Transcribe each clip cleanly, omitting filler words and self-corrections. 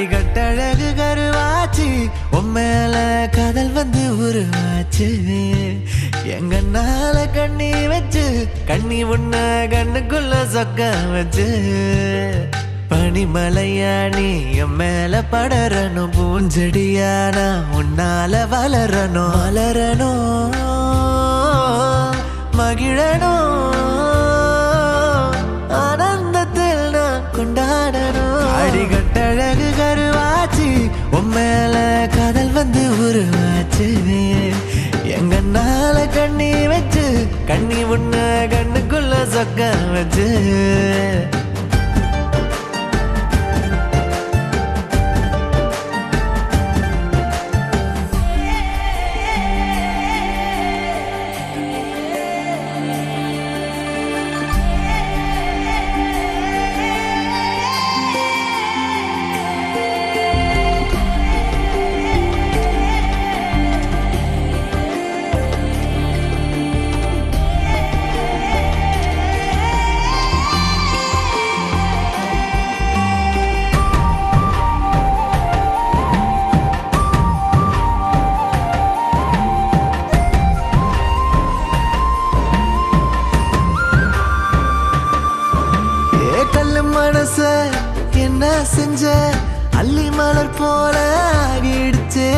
அடிகட்டழகு கருவாச்சு உம்மேல காதல் வந்து உருவாச்சு எங்கனால கண்ணி வச்சு கண்ணி உன்ன கண்ணுக்குள்ள சொக்க வச்சு பனிமலையானி என் மேல படரணும் பூஞ்செடியானா உன்னால வளரணும் வளரணும் மகிழணும் ஆனந்தத்தில் நான் கொண்டாடணும் அடிகட்டழகு கருவாச்சு உம்மேல காதல் வந்து உருவாச்சு எங்கனால கண்ணி வச்சு கண்ணி உன்ன கண்ணுக்குள்ள சொக்க வச்சு மனச என்ன செஞ்ச அள்ளி மலர் போல ஆகிடுச்சே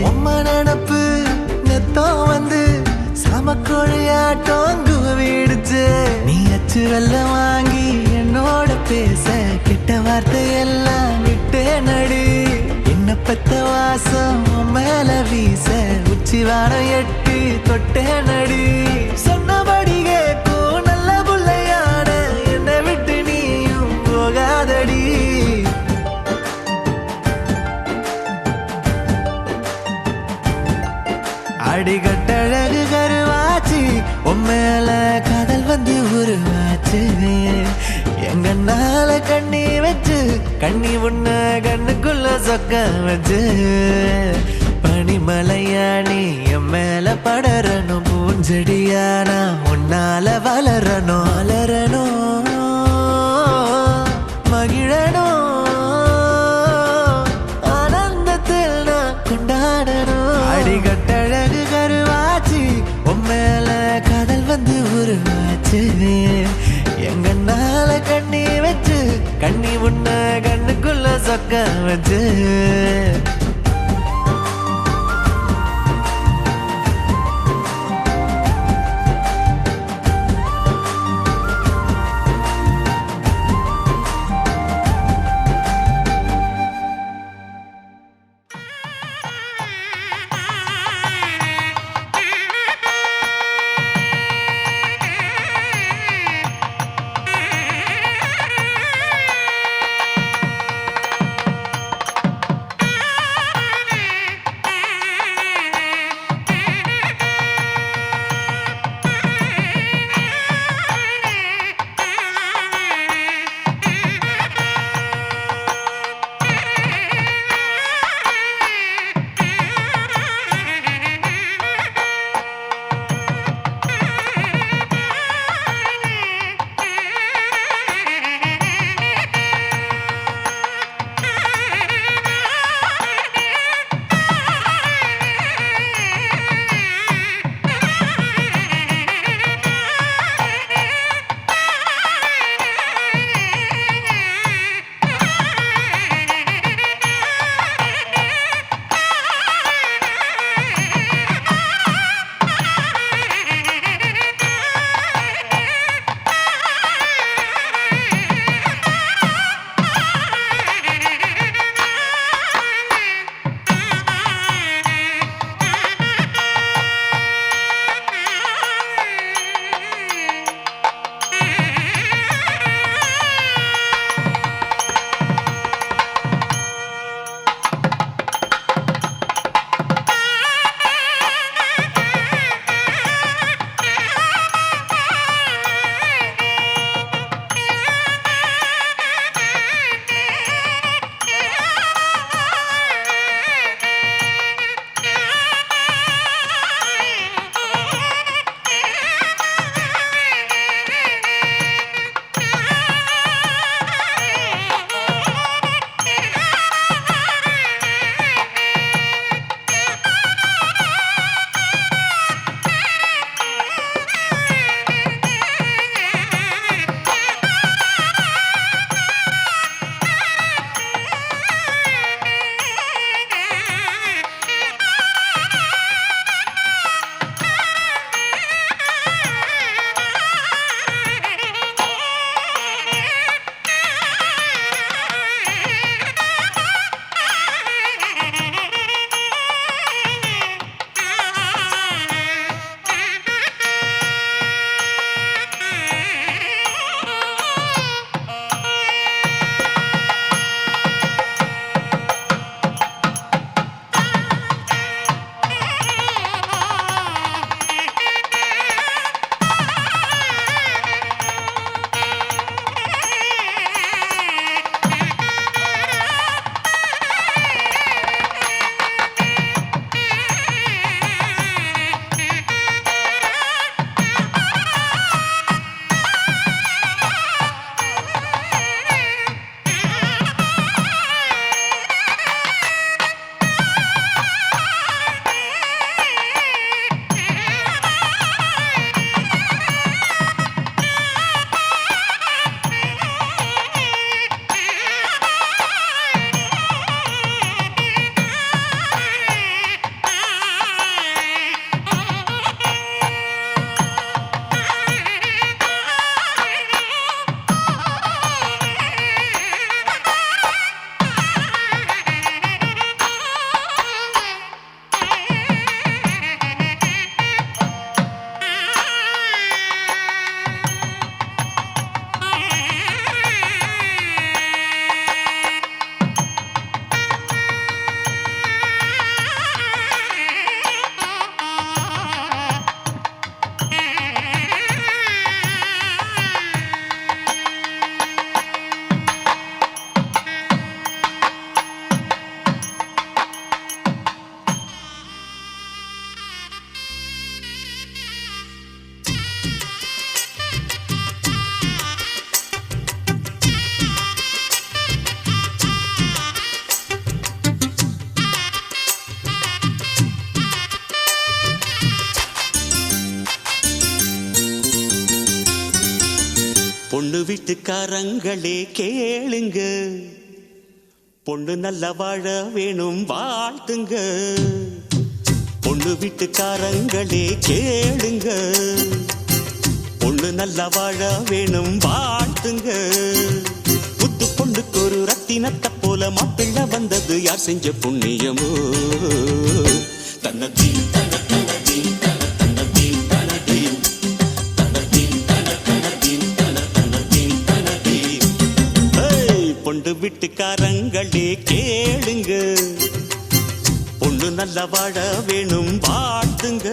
உம்ம நினப்பு நெத்தோ வந்து சமக்கொழியாட்டம் குவிடுச்சு நீ அச்சு வெல்லம் வாங்கி என்னோட பேச கிட்ட வார்த்தை எல்லாம் விட்டே நடி என்ன பெத்த வாசம் மேல வீச உச்சி வாரம் எட்டி தொட்டே நடி சொன்னபடி கேட்கும் நல்ல புள்ளையான என்னை விட்டு நீயும் போகாதடி அடிகட்டழகு கருவாச்சு உம்மேல காதல் வந்து உருவாச்சு எங்கனால கண்ணி வச்சு கண்ணி உன்ன கண்ணுக்குள்ள சொக்க வச்சு பனிமலையானி என் மேல படரணும் பூஞ்செடியானா உன்னால வளரணும் வளரணும் மகிழணும் ஆனந்தத்தில் நான் கொண்டாடணும் அடிகட்டழகு கருவாச்சு உம்மேல காதல் வந்து உருவாச்சு எங்கனால கண்ணி வச்சு கண்ணி உன்ன கண்ணுக்குள்ள சொக்க வச்சு பொண்ணு வீட்டுக்காரங்களே கேளுங்க, பொண்ணு நல்ல வாழ வேணும் வாழ்த்துங்க. பொண்ணு வீட்டுக்காரங்களே கேளுங்க, பொண்ணு நல்ல வாழ வேணும் வாழ்த்துங்க. புத்து பொண்ணுக்கு ஒரு ரத்தினத்தை போல மாப்பிள்ளை வந்தது யார் செஞ்ச புண்ணியமோ? தன்னதி பொண்ணு வீட்டுக்காரங்களே கேளுங்க, பொண்ணு நல்ல வாழ வேணும் வாழ்த்துங்க.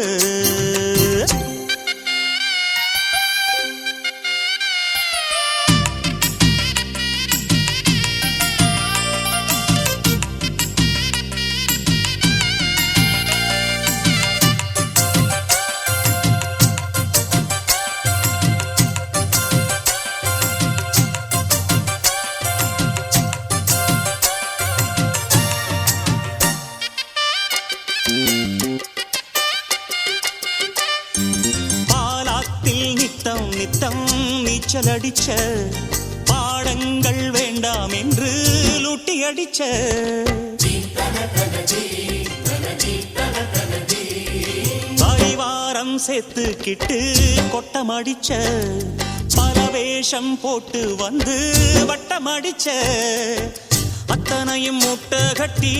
நித்தம் நீச்சல் அடிச்ச பாடங்கள் வேண்டாம் என்று லூட்டி அடிச்ச வாரம் சேர்த்துக்கிட்டு கொட்டம் அடிச்ச பல வேஷம் போட்டு வந்து வட்டம் அடிச்ச அத்தனையும் முட்டை கட்டி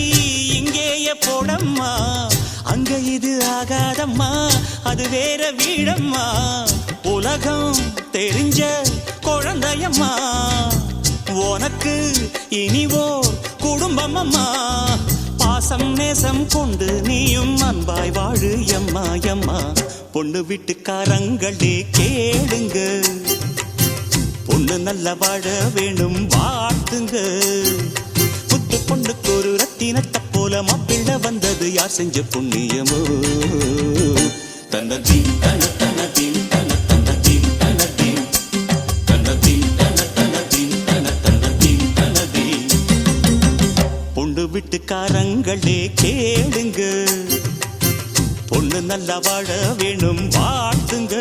இங்கேயே போடம்மா, அங்க இது ஆகாதம்மா, அது வேற வீடம்மா. உலகம் தெரிஞ்ச குழந்தையம்மா, உனக்கு இனிவோ குடும்பம் அம்மா. பாசம் நேசம் கொண்டு நீயும் அன்பாய் வாழு எம்மா எம்மா. பொண்ணு வீட்டுக்காரங்களே கேளுங்க, பொண்ணு நல்ல வாழ வேணும் வாழ்த்துங்க. புத்து பொண்ணுக்கு ஒரு ரத்தினத்தை போல மாப்பிள்ளை வந்தது யார் செஞ்ச புண்ணியமோ? தன்னதி தன தனதி தன தனதி தனதி தனதி தன தனதி தன தனதி தனதி. பொண்ணு வீட்டுக்காரங்களே கேளுங்க, பொண்ணு நல்லா வாழ வேணும் வாழ்த்துங்க.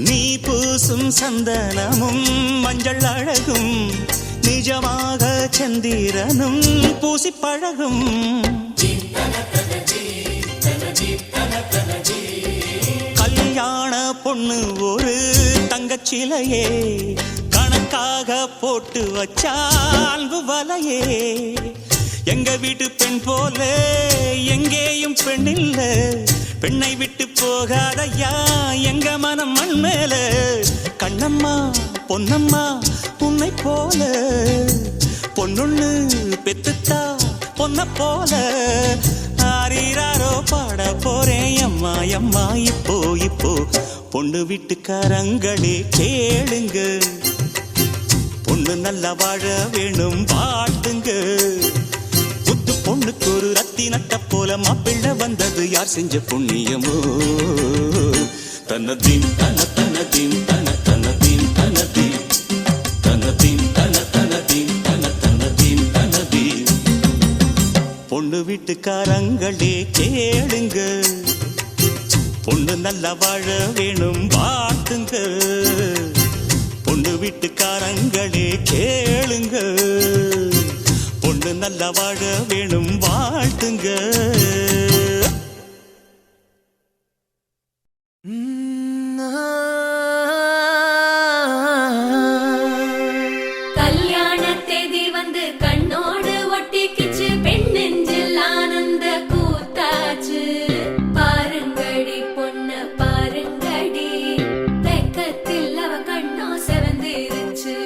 நீ பூசும் சந்தனமும் மஞ்சள் அழகும் நிஜமாக சந்திரனும் பூசி பழகும். கல்யாண பொண்ணு ஒரு தங்கச்சிலையே கணக்காக போட்டு வச்சா அன்பு வலையே. எங்க வீட்டு பெண் போல எங்கேயும் பெண் இல்ல, பெண்ணை விட்டு போகாதையா எங்க மனம் மண் மேல. கண்ணம்மா பொன்னம்மா உன்னை போல பொன்னொன்னு பெத்துத்தா பொன்ன போல. ஆரீராரோ பாட போறேன் அம்மா அம்மா இப்போ இப்போ. பொண்ணு வீட்டுக்காரங்களே கேளுங்க, பொண்ணு நல்லா வாழ வேணும் வாழ்த்துங்க. புத்து பொண்ணுக்கு ஒரு ரத்தினத்தை போல மாப்பிள்ளை வந்தது யார் செஞ்ச புண்ணியமோ? தன்னதீன் தன தனதீன் தன தனதீன் தனதீன் தனதீன் தன தனதீன் தன தனதீன் தனதீன். பொண்ணு வீட்டுக்காரங்களே கேளுங்க, பொண்ணு நல்லா வாழ வேணும் வாழ்த்துங்க. பொண்ணு வீட்டுக்காரங்களே கேளுங்க, பொண்ணு நல்லா வாழ வேணும் வாழ்த்துங்க. கல்யாண தேதி வந்து கண்ணோடு ஒட்டிக்கிச்சு, பெண் நெஞ்சில் ஆனந்த கூத்தாச்சு. பாருங்கடி பொண்ண பாருங்கடி, வெக்கத்தில் அவ கண்ணோ செவந்திருச்சு.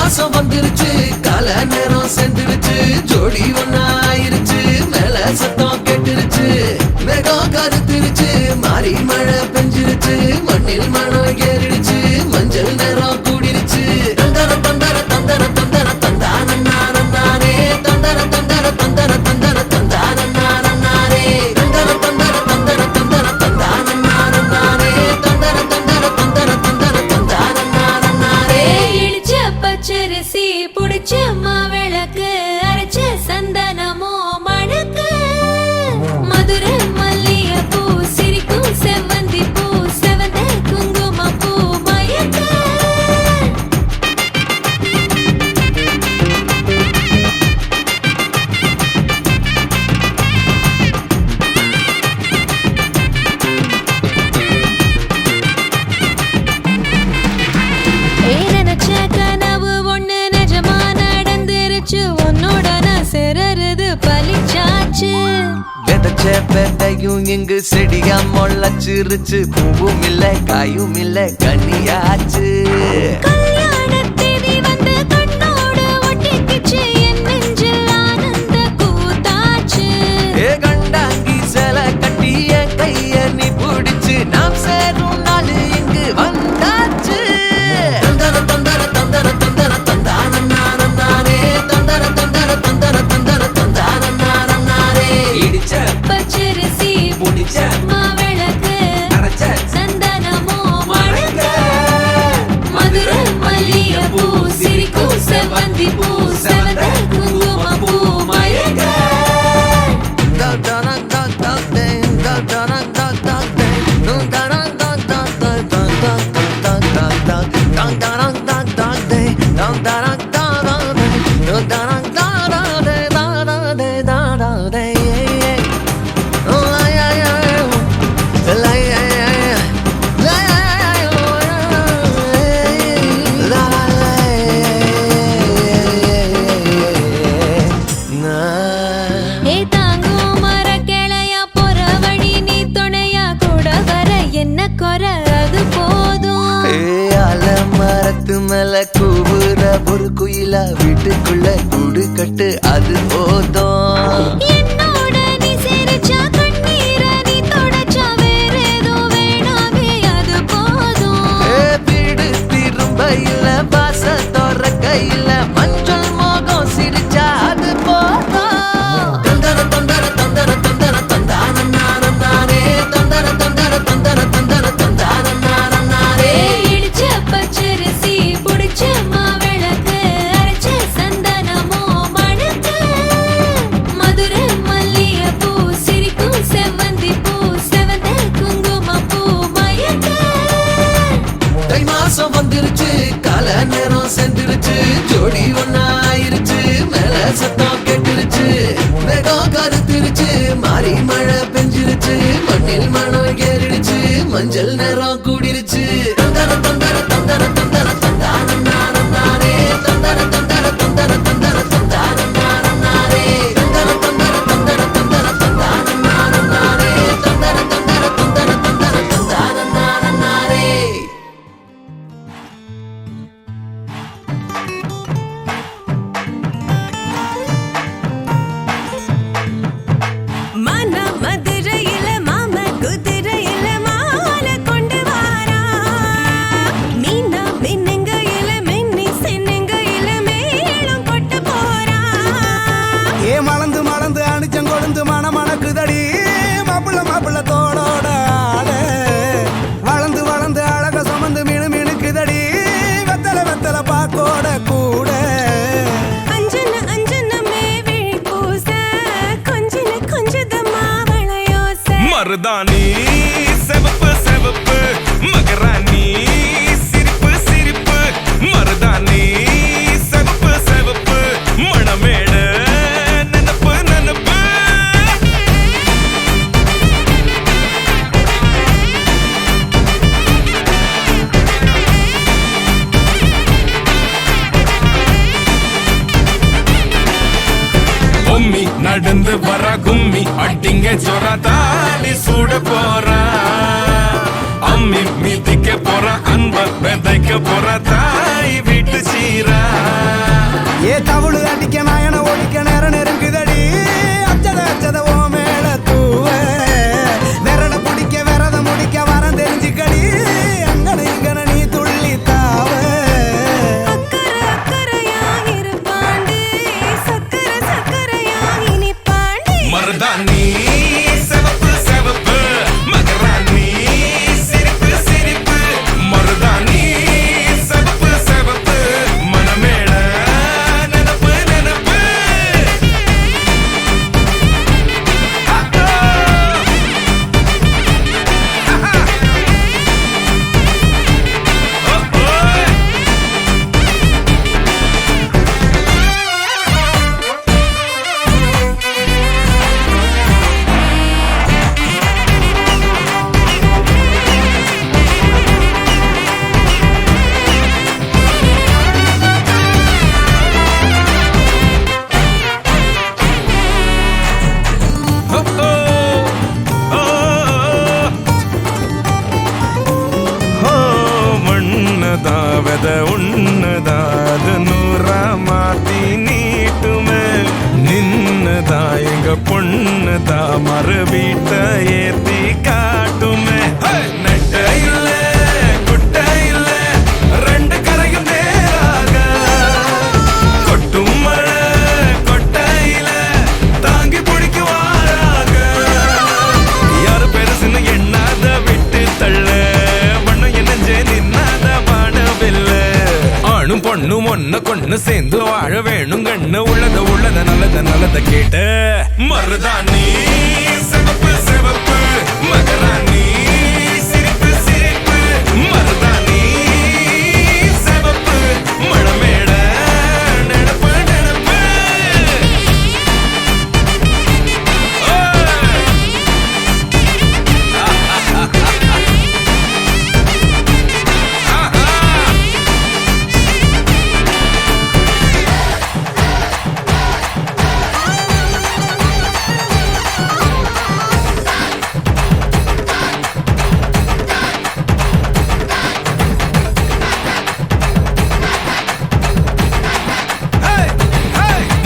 மாசம் வந்துருச்சு கால நேரம் சென்றுருச்சு ஜோடி ஒன்னா ஆயிருச்சு மேல சத்தம் கேட்டுருச்சு மேகம் கருத்துருச்சு மாறி மழை பெஞ்சிருச்சு மண்ணில் மனம் ஏறிடுச்சு மஞ்சள் நேரம் கூடிருச்சு தந்தர தந்தர தந்தர தந்தர தந்தானே தந்தர தந்தர தந்தர தந்தர தந்தானே தந்தர தந்தர தந்தர தந்தர தந்தானே தந்தர தந்தர தந்தர தந்தர தந்தானே இடிச்ச பச்சரிசி புடிச்ச மாவிளக்கு அரைச்ச சந்தனமோ மணக்கு மதுரை மல்லிகைப்பூ சிரிக்கும் செவ்வந்தி பூ செவந்த குங்குமப்பூ மயக்க நினைச்ச கனவு ஒண்ணு நிஜமா நடந்துருச்சு உன்னோட நான் சிறருது பலிச்சாச்சு விதைச்ச விதையும் இங்கு செடியா முளைச்சிருச்சு பூவும் இல்ல காயும் இல்ல கனியாச்சு கல்யாண தேதி வந்து கண்ணோடு ஒட்டிக்கிச்சு என் நெஞ்சில் ஆனந்த கூத்தாச்சு ஏ கண்டாங்கி சில கட்டி என் கைய நீ பிடிச்சு நாம் சேரும் நாள் இங்கு வந்தாச்சு தந்தர தந்தர தந்தர தந்தர தந்தானே தந்தர தந்தர தந்தர தந்தர தந்தானே இடிச்ச பச்சரிசி புடிச்ச மாவிளக்கு அரைச்ச சந்தனமோ மணக்க மதுரை மல்லிகைப்பூ சிரிக்கும் செவ்வந்தி பூ செவந்த குங்குமப்பூ மயக்க ஏ தாங்கும் மர கிளையா போற வழி நீ துணையா கூட வர என்ன குறை அது போதும் மரத்து மேல கூவுற ஒரு குயிலா வீட்டுக்குள்ள கூடு கட்டு அது போதும் என்னோட நீ சிரிச்சா கண்ணீர நீ தொடச்சா வேற ஏதோ வேணாமே அது போதும் வீடு திரும்ப இல்ல பாச தோற கையில மஞ்சள் மோகம் சிரிச்சா அது போதும் தந்தர தந்தர தந்தர தந்தர தந்தானே தந்தர தந்தர தந்தர தந்தர தந்தானே இடிச்ச பச்சரிசி புடிச்ச மாவிளக்கு அரைச்ச சந்தனமோ மணக்க மதுரை மல்லிகைப்பூ சிரிக்கும் செவ்வந்தி பூ செவந்த குங்குமப்பூ மயக்க தை மாசம் வந்துருச்சு கால நேரம் சென்றுருச்சு ஜோடி ஒன்னா ஆயிருச்சு மேல சத்தம் கேட்டுருச்சு மேகம் கருத்துருச்சு மாறி மழை பெஞ்சிருச்சு மண்ணில் மனம் ஏறிடுச்சு மஞ்சள் நேரம் கூடிருச்சு தந்தர தந்தர தந்தர தந்தர தந்தானே தந்தர தந்தர தந்தர தந்தர தந்தானே தந்தர தந்தர தந்தர தந்தர தந்தானே தந்தர தந்தர தந்தர தந்தர தந்தானே மன மதுரையில மாம குதிரையில மாலை கொண்டு வாரா மீனா மின்னுங்கையில மின்னி சின்னுங்கையில மேளம் கொட்டு போறா ஏ மலந்து மலந்து அணிச்சம் கொழுந்து மணக்குதடி மாப்பிள்ள மாப்பிள்ள தோடோட ஆட வளர்ந்து வளர்ந்து அழக சுமந்து மினு மினுக்குதடி வெத்தல வெத்தல பாக்கோட கூட அஞ்சன அஞ்சனமே விழி பூச கொஞ்சன கொஞ்சத மாவளையோச மருதாணி செவப்பு செவப்பு மகராணி சிரிப்பு சிரிப்பு மருதாணி செவப்பு செவப்பு மணமேடு நனப்பு நனப்பு பொம்மி நடந்து வர கும்மி அட்டிங்க ஜொர தாலி சூட போறா அம்மி மிதிக்க போற அன்ப விதைக்க போற தாய் வீட்டு சீரா பிடிக்க நாயன ஓடிக்க நேர நெருங்குதடி அச்சத அச்சத ஓ மேல தூவ விரட பிடிக்க விரத முடிக்க வரம் தெரிஞ்சுக்கடி அங்கன இங்கன நீ துள்ளி தாவ அக்கறை அக்கறையாகிரு பாண்டி சக்கர சக்கரையாகி நீ பாண்டி மருதாணி சிவப்பு சிவப்பு மகராணி சிரிப்பு சிரிப்பு மருதாணி சிவப்பு சிவப்பு மனமேள நினப்பு நினப்பு மண்ணதாவத உன்னதாது நூறா மாத்தி நீட்டுமே நின்னதா எங்க பொண்ணுதா மறு வீட்ட ஏத்தி காட்டுமே நெட்ட இல்ல குட்ட இல்ல ரெண்டு கரையும் நேராக கொட்டும் மழை கொட்டையில தாங்கி பிடிக்குவாராக யாரு பெருசுன்னு எண்ணாத விட்டு தள்ள வண்ணம் என்னஞ்சே நின்னாத வானவில்ல ஆணும் பொண்ணும் ஒன்ன கொண்டு சேர்ந்து வாழ வேணும் கண்ணு உள்ளத நல்லத கேட்ட மருதாணி சிவப்பு சிவப்பு மகராணி சிரிப்பு சிரிப்பு மருதாணி சிவப்பு மழமேட நினப்பு நினப்பு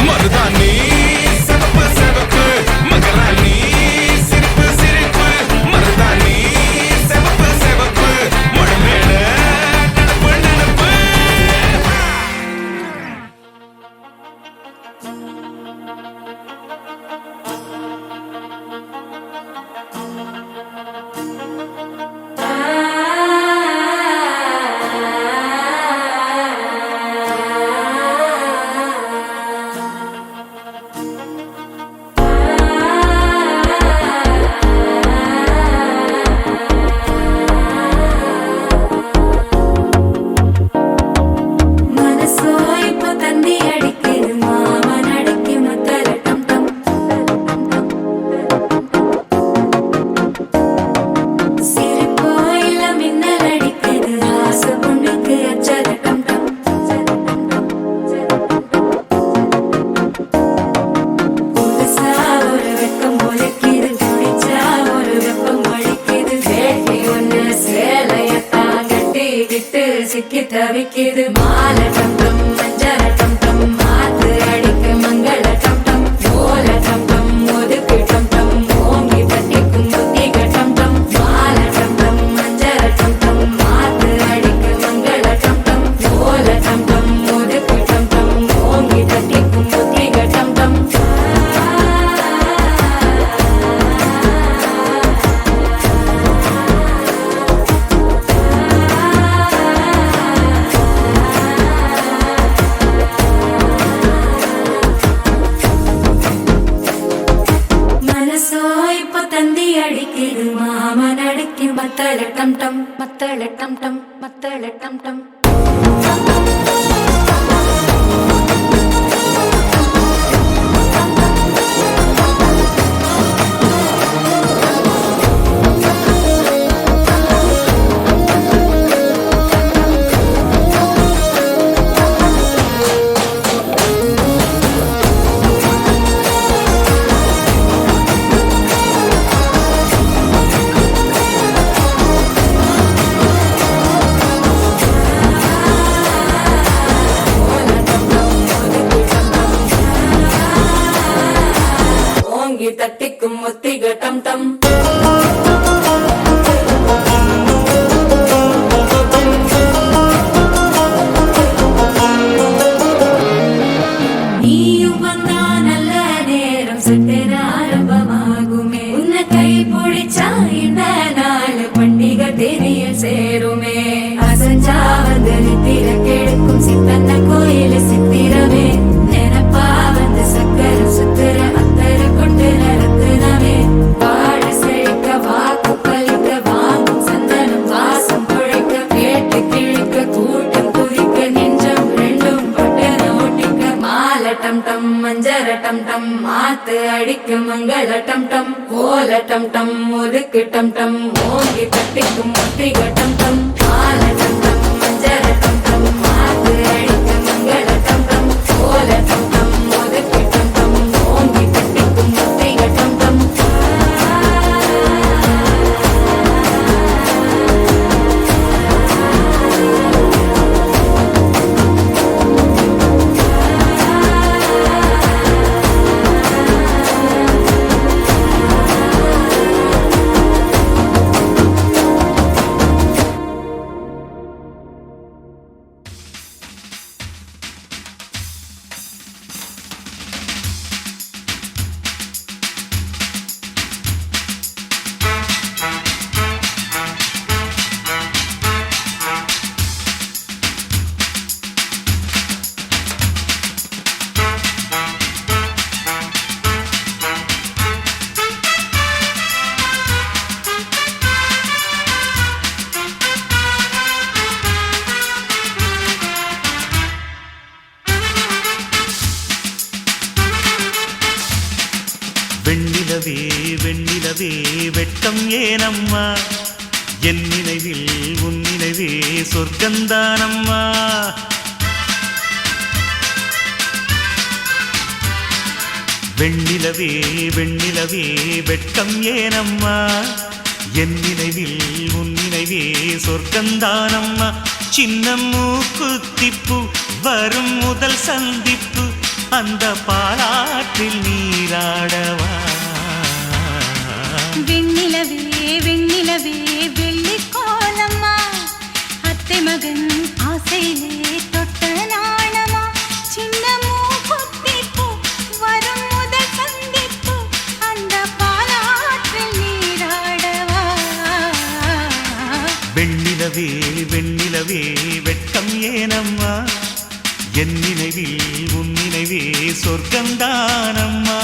மருதாணி சிவப்பு சிவப்பு மகராணி சிரிப்பு சிரிப்பு மருதாணி சிவப்பு சிவப்பு மழமேல நினப்பு நினப்பு மனசோ இப்போ தந்தி அடிக்குது மாமன் அடிக்கு மத்தல டம் டம் சிரிப்போ இல்ல மின்னல் அடிக்குது ஆசை பொண்ணுக்கு அச்சத டம் டம் புதுசா ஒரு வெக்கம் முளைக்குது குடிச்சா ஒரு வெப்பம் அடிக்குது வேட்டி ஒண்ணு சேலையத்தான் கட்டிக்கிட்டு சிக்கி தவிக்குது மாலை டம் டம் மஞ்சள் டம் டம் மாத்து அடிக்கு மங்கள டம் டம் ஓல டம் டம் ஒதுக்கு டம் டம் ஓங்கி தட்டிக்கும் புத்திக டம் டம் மாலை டம் டம் மஞ்சள் டம் டம் மாத்து அடிக்கு மங்கள டம் டம் ஓல டம் டம் ஒதுக்கு டம் டம் ஓங்கி தட்டிக்கும் புத்திக டம் டம் மனசோ இப்போ தந்தி அடிக்குது மாமன் அடிக்கு மத்தள டம் டம் மத்தள டம் டம் மத்தள டம் டம் டம் டம் மாத்து அடிக்கும் மங்கள டம் டம் கோல டம் டம் ஒதுக்கு டம் டம் ஓங்கி தட்டிக்கும் முட்டிக டம் டம் மால டம் டம் மஞ்சர டம் டம் மாத்து அடிக்கும் மங்கள டம் டம் கோல டம் டம் ஒதுக்கு டம் டம் ஓங்கி தட்டிக்கும் முட்டிக டம் டம் வெண்ணிலவே வெண்ணிலவே வெட்கம் ஏனம்மா என் நினைவில் உன் நினைவே சொர்க்கந்தானம்மா வெண்ணிலவே வெண்ணிலவே வெட்கம் ஏனம்மா என் நினைவில் உன் நினைவே சொர்க்கந்தானம்மா சின்ன மூக்குத்திப்பு வரும் முதல் சந்திப்பு அந்த பாலாற்றில் நீராடவா வெண்ணிலவே வெண்ணிலவே வெள்ளி கோலம்மா அத்தை மகன் ஆசையிலே தொட்ட நாணமா சின்ன மூக்குத்திப்பு வரும் முதல் சந்திப்பு அந்த பாலாற்றில் நீராடவா வெண்ணிலவே வெண்ணிலவே வெட்கம் ஏனம்மா என் நினைவில் உன் நினைவே சொர்க்கந்தானம்மா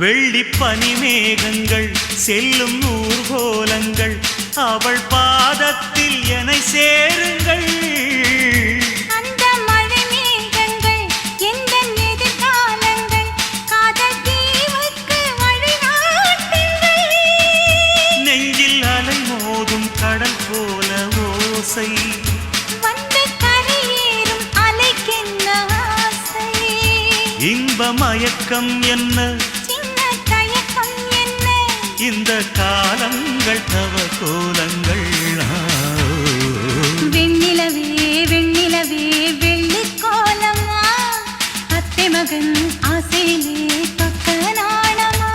வெள்ளி பனிமேகங்கள் செல்லும் ஊர்கோலங்கள் அவள் பாதத்தில் என்னை சேருங்கள் அந்த மழை மேகங்கள் எந்த எதிர்காலங்கள் காதல் தீவுக்கு வழிகாட்டுங்கள் நெஞ்சில் அலை மோதும் கடல் போல ஓசை வந்து கரையேறும் அலைக்கென்ன ஆசை இன்ப மயக்கம் என்ன சின்ன தயக்கம் என்ன இந்த காலங்கள் தவ கோலங்கள் வெண்ணிலவே வெண்ணிலவே வெள்ளி கோலம்மா அத்தை மகன் ஆசையிலே தொட்ட நாணமா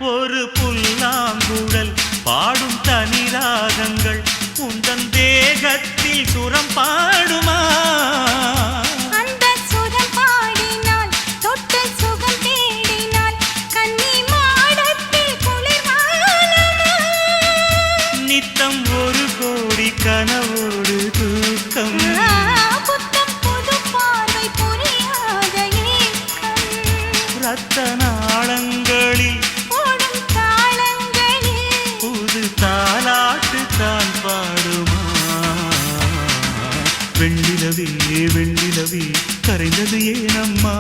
ஒரு புல்லாங்குழல் பாடும் தனி ராகங்கள் உந்தன் தேகத்தில் சுரம் பாடுமா அந்த சுரம் பாடினால் தொட்டு சுகம் தேடினால் கன்னி மாடத்தில் குளிர்வானமா நித்தம் ஒரு கோடி கனவோடு தூக்கம் புத்தம் புது பார்வை புரியாத ஏக்கம் வெண்ணிலவே வெண்ணிலவே கரைந்தது ஏனம்மா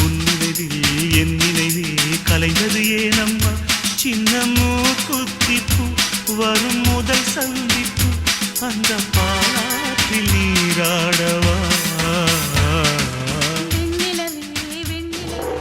உன் நினைவில் என் நினைவே கலைந்தது ஏனம்மா சின்ன மூக்குத்திப்பு வரும் முதல் சந்திப்பு அந்த பாலாற்றில் நீராடவா வெண்ணிலவே வெண்ணிலவே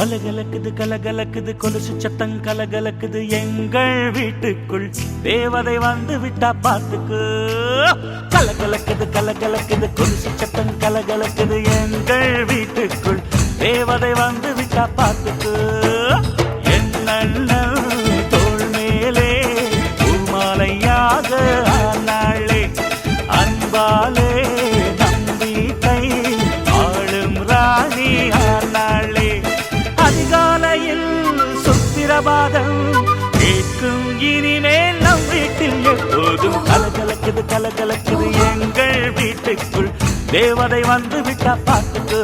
கலகலக்குது கலகலக்குது கொலுசு சத்தம் கலகலக்குது எங்கள் வீட்டுக்குள் தேவதை வந்து விட்டா பாத்துக்கு. கலகலக்குது கலகலக்குது கொலுசு சத்தம் கலகலக்குது எங்கள் வீட்டுக்குள் தேவதை வந்து விட்டா பாத்துக்கு. என்னண்ணன் தோள் மேலே பூமாலையாக ஆனாளே அன்பாலே நம்பிக்கை ஆளும் ராணி ஆனாளே. அதிகாலையில் சுத்திரபாதம் கேட்கும் இனிமேல் நம் வீட்டில் எப்போதும் கலகலக்குது கலகலக்குது எங்கள் வீட்டுக்குள் தேவதை வந்து விட்டா பாத்துக்கு.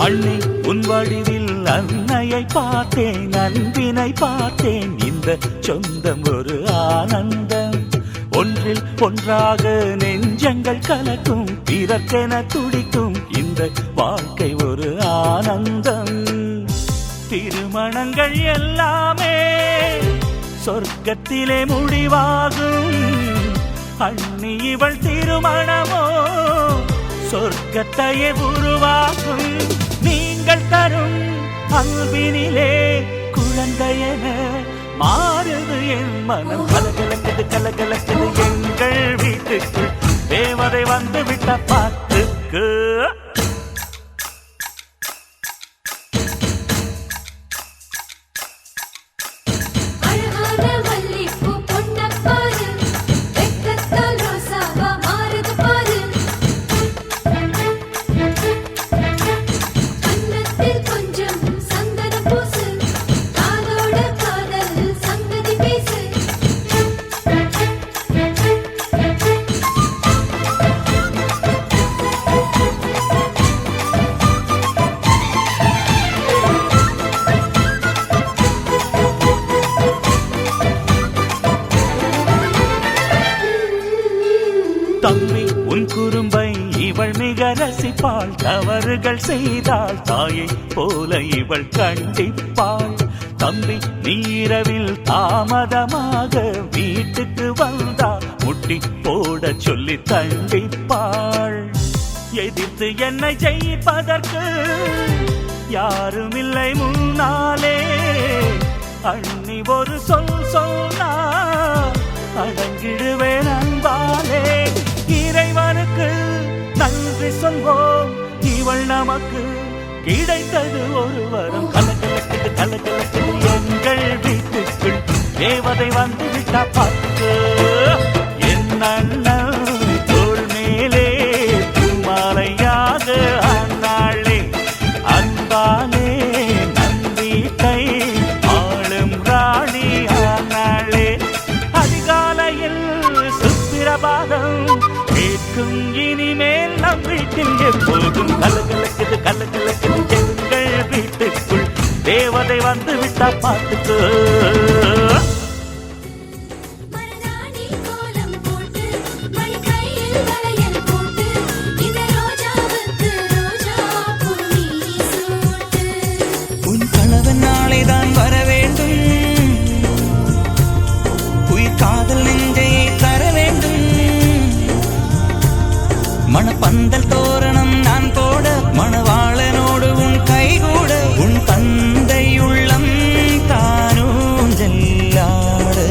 அண்ணி உன் வடிவில் அன்னையை பார்த்தேன் அன்பினை பார்த்தேன். இந்த சொந்தம் ஒரு ஆனந்தம் ஒன்றில் ஒன்றாக நெஞ்சங்கள் கலக்கும் பிறக்கென துடிக்கும் இந்த வாழ்க்கை ஒரு ஆனந்தம். திருமணங்கள் எல்லாமே சொர்க்கத்திலே முடிவாகும். அண்ணி இவள் திருமணமோ சொர்க்கத்தையே உருவாகும். நீங்கள் தரும் அன்பினிலே குழந்தையென மாறுது என் மனம். கலகலக்குது கலகலக்குது எங்கள் வீட்டுக்குள் தேவதை வந்து விட்ட பாட்டுக்கு. தம்பி உன் குறும்பை இவள் மிக ரசிப்பாள். தவறுகள் செய்தால் தாயை போல இவள் கண்டிப்பாள். தம்பி நீரவில் தாமதமாக வீட்டுக்கு வந்தால் முட்டி போட சொல்லி தண்டிப்பாள். எதிர்த்து என்னை ஜெயிப்பதற்கு யாரும் இல்லை முன்னாலே. அண்ணி ஒரு சொல் சொன்னால் அடங்கிடுவேன் அன்பாலே. இறைவனுக்கு நன்றி சொல்வோம் இவள் நமக்கு கிடைத்தது ஒரு வரம். கலகலக்குது கலகலக்குது எங்கள் வீட்டுக்குள் தேவதை வந்து விட்டா பாத்து. என் அண்ணன் தோள் மேலே பூமாலையாக ஆனாளே அன்பாலே நம்பிக்கை ஆளும் ராணி ஆனாளே. அதிகாலையில் சுத்திரபாதம் கேட்கும் இனிமேல் நம் வீட்டில் எப்போதும் கலகலக்குது கலகலக்குது எங்கள் வீட்டுக்குள் தேவதை வந்து விட்டா பாத்துக்கு. உன் கணவன் நாளைதான் வர வேண்டும். உயிர் காதல் நெஞ்சை தர வேண்டும். மணப்பந்தல் தோரணம் நான் போட மணவாளனோடு உன் கைகூட உன் தந்தை உள்ளம் தானும் செல்லாடு.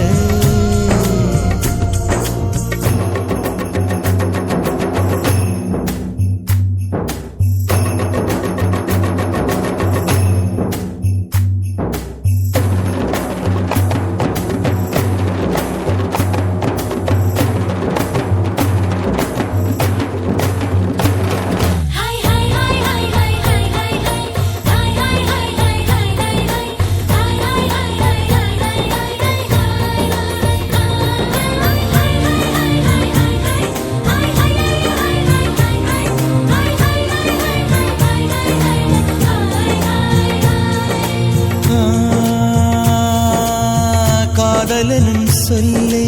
காதலனும் சொல்லை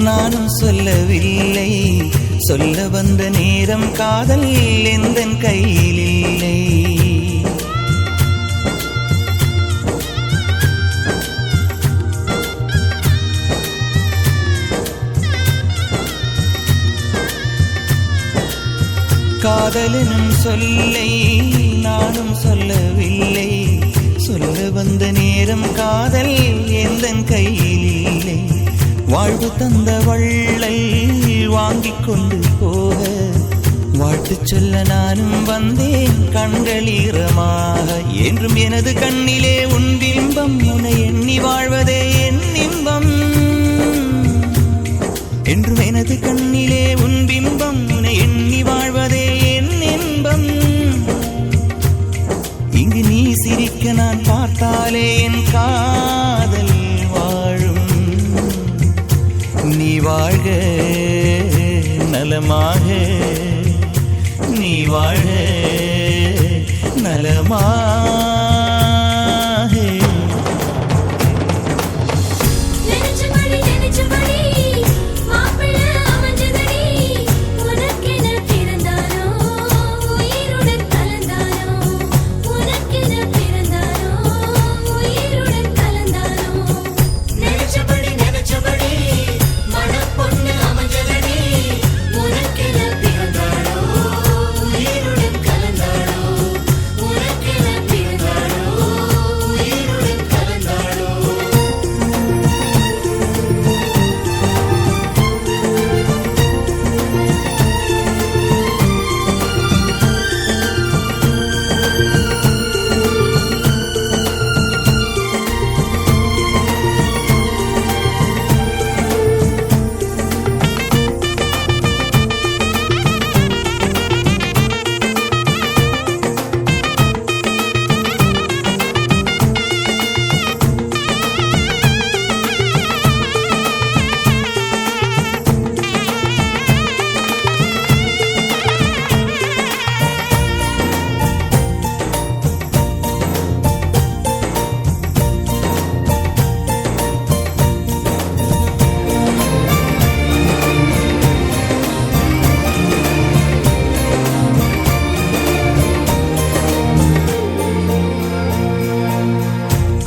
நானும் சொல்லவில்லை, சொல்ல வந்த நேரம் காதல் எந்தன் கையில் இல்லை. காதலனும் சொல்லை நானும் சொல்லவில்லை, சொல்ல வந்த நேரம் காதல் எந்தன் கையில் இல்லை. வாழ்வு தந்த வள்ளை வாங்கிக் கொண்டு போக வாழ்த்து சொல்ல நானும் வந்தேன் கண்களீரமாக. என்றும் எனது கண்ணிலே உன் பிம்பம், உன்னை எண்ணி வாழ்வதே என் இன்பம். என்றும் எனது கண்ணிலே உன் பிம்பம், உன்னை எண்ணி வாழ்வதே என் இன்பம். இங்கு நீ சிரிக்க நான் பார்த்தாலே என் காதல் வாழும். நீ வாழ்க நலமாக, நீ வாழ்க நலமாக. நினைச்சபடி நினைச்சபடி மாப்பிள்ளை அமைஞ்சதடி, உனக்கென பிறந்தானோ உயிருடன் கலந்தானோ, உனக்கென பிறந்தானோ உயிருடன் கலந்தானோ. நினைச்சபடி நினைச்சபடி மணப்பொண்ணு அமைஞ்சதடி, உனக்கென பிறந்தானோ உயிருடன் கலந்தானோ, உனக்கென பிறந்தானோ உயிருடன் கலந்தானோ.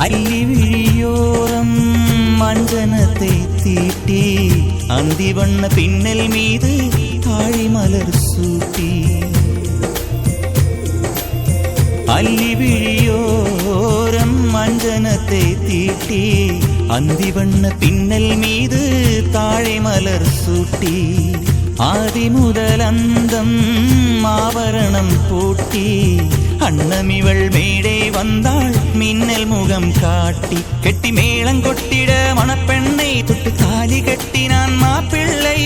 அள்ளி விழியோரம் மஞ்சனத்தை தீட்டி, அந்தி வண்ண பின்னல் மீது தாழி மலர் சூட்டி. அள்ளி விழியோரம் மஞ்சனத்தை தீட்டி, அந்தி வண்ண பின்னல் மீது தாழை மலர் சூட்டி. ஆதி முதல் அந்தம் ஆபரணம் பூட்டி, அன்னமிவள் மேடை வந்தாள் மின்னல் முகம் காட்டி. கெட்டி மேளங்கொட்டிட மணப்பெண்ணை தொட்டு தாலி கட்டினான் மாப்பிள்ளை.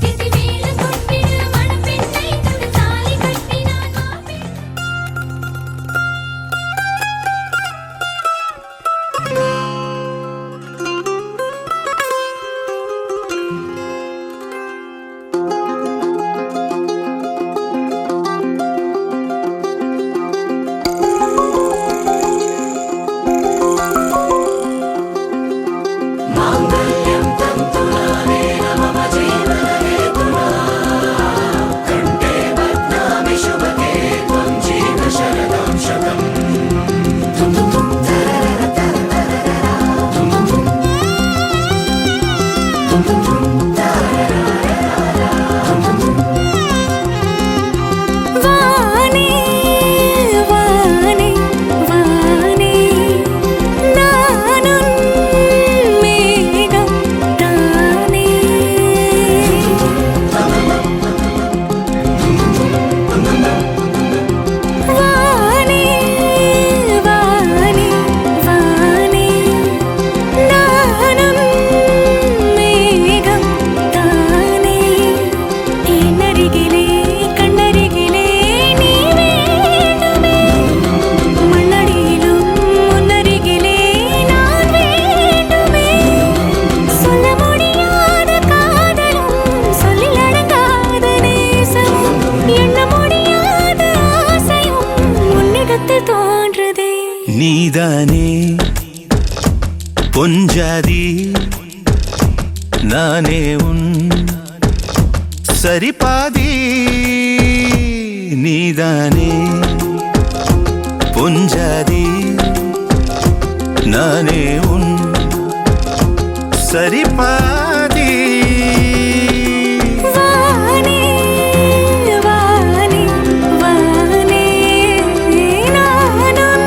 கெட்டி மேளம் கொட்டிட மணப்பெண்ணை தொட்டு தாலி கட்டினான் மாப்பிள்ளை. பொஞ்சாதி நானே உன் சரிபாதி நீதானே பொஞ்சாதி நானே உன் சரிபாதி வானே வானே வானே நானும்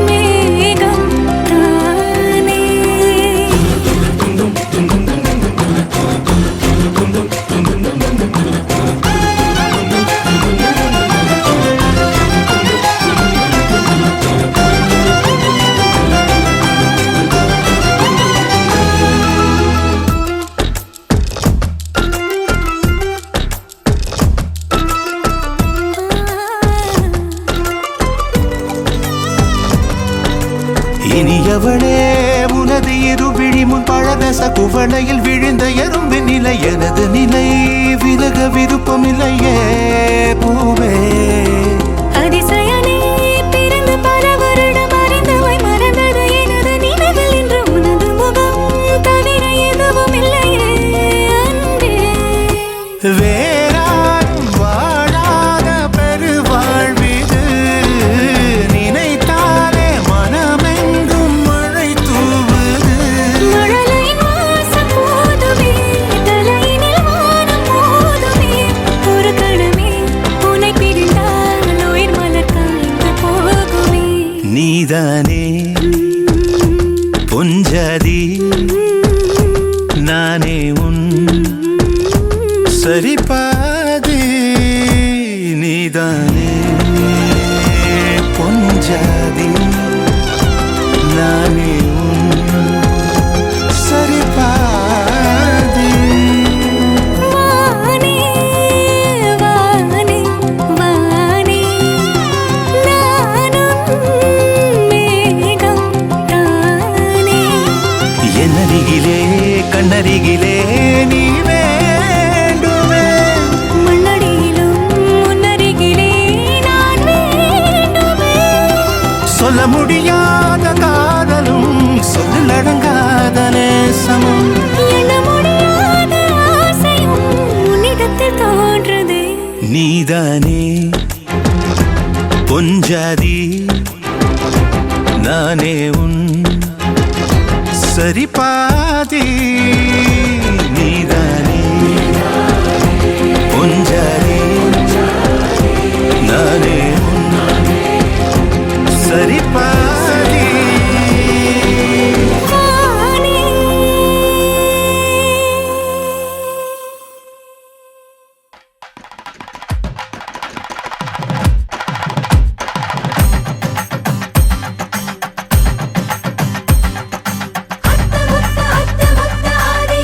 மேகம் தானே இனியவளே உனது இருவிழி முன் பழரச குவளையில் விழுந்த எறும்பின் நிலை எனது நிலை விலக விருப்பமில்லையே பூவே அதிசயனே பிறந்து பல வருடம் அறிந்தவை மறந்தது எனது நினைவில் இன்று உனது முகம் தவிர எதுவும் இல்லையே அன்பே வேறாரும் வாழாத பெருவாழ்விது நினைத்தாலே மனமெங்கும் மழை தூவுது மழலை வாசம் போதுமே தலையினில் வானம் போதுமே ஒரு கணமே உன்னை பிரிந்தால் உயிர் மலர் காய்ந்து போகுமே நீதானே பொஞ்சாதி நானே உன் சரிபாதி நீதானே பொஞ்சாதி நானே உன் சரிபாதி வானே வானே வானே நானும் மேகம் தானே என்னருகிலே கண்ணருகிலே நீ வேண்டுமே மண்ணடியிலும் முன்னருகிலே நான் வேண்டுமே சொல்ல முடியாத காதலும் சொல்லடங்காத நேசமும் எண்ண முடியாத ஆசையும் உன்னிடத்தில் தோன்றுதே நீதானே பொஞ்சாதி நானே உன் சரிபாதி நீதானே பொஞ்சாதி நானே உன் சரிபாதி வானே அத்த முத்த ஆதி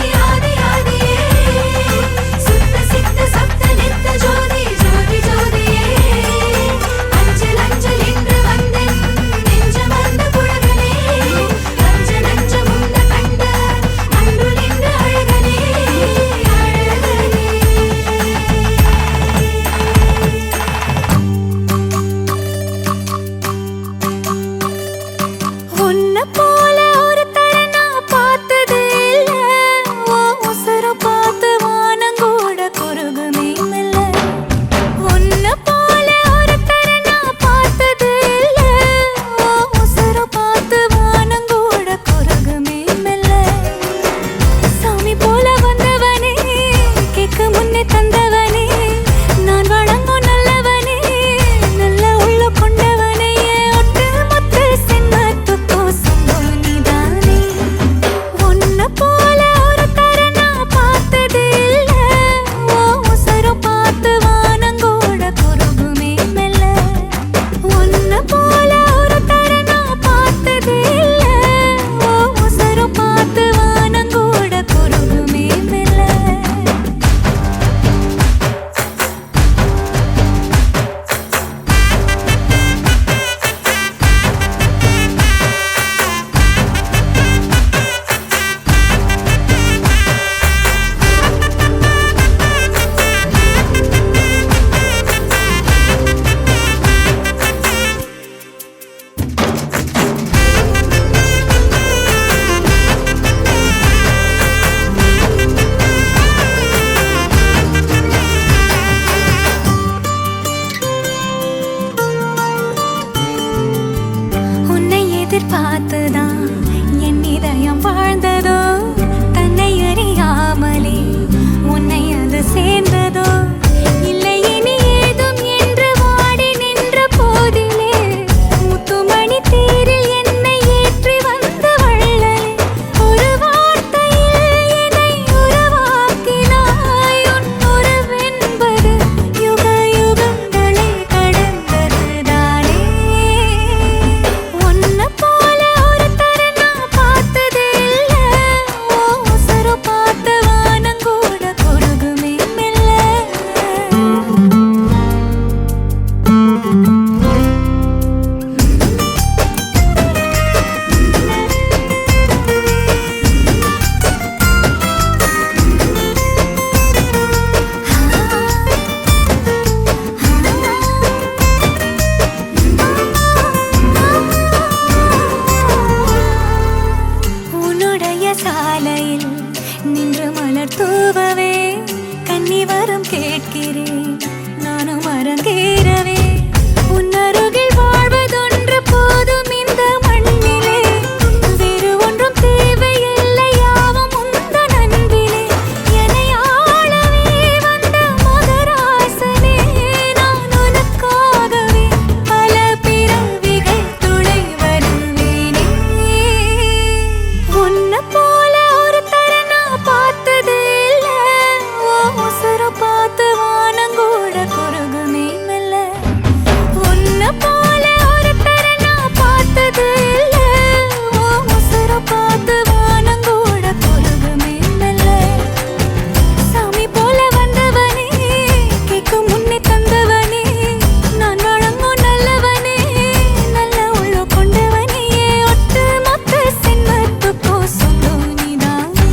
மாலையில் நின்று மலர் தூவவே கன்னிவரம் கேட்கிறேன் நானும் அரங்கேறவே உன்னருகில் வாழ்வதொன்று போதும் இந்த மண்ணிலே வேறு ஒன்றும் தேவையில்லை யாவும் உந்தன் அன்பிலே என்னை ஆளவே வந்த மகராசனே நான் உனக்காகவே பல பிறவிகள் துணை வருவேனே உன்னை போல ஒரு தரனா பார்த்தது இல்ல ஓ உசுர பார்த்து வானங்கூட குறுகுமே மெல்ல உன்னை போல ஒரு தரனா பார்த்தது இல்ல ஓ உசுர பார்த்து வானங்கூட குறுகுமே மெல்ல சாமி போல வந்தவனே கேட்கும் முன்னே தந்தவனே நான் வழங்கும் நல்லவனே நல்ல உள்ள கொண்டவனே ஒட்டு மொத்த சின்னத்துக்கோ சொந்தம் நீதானே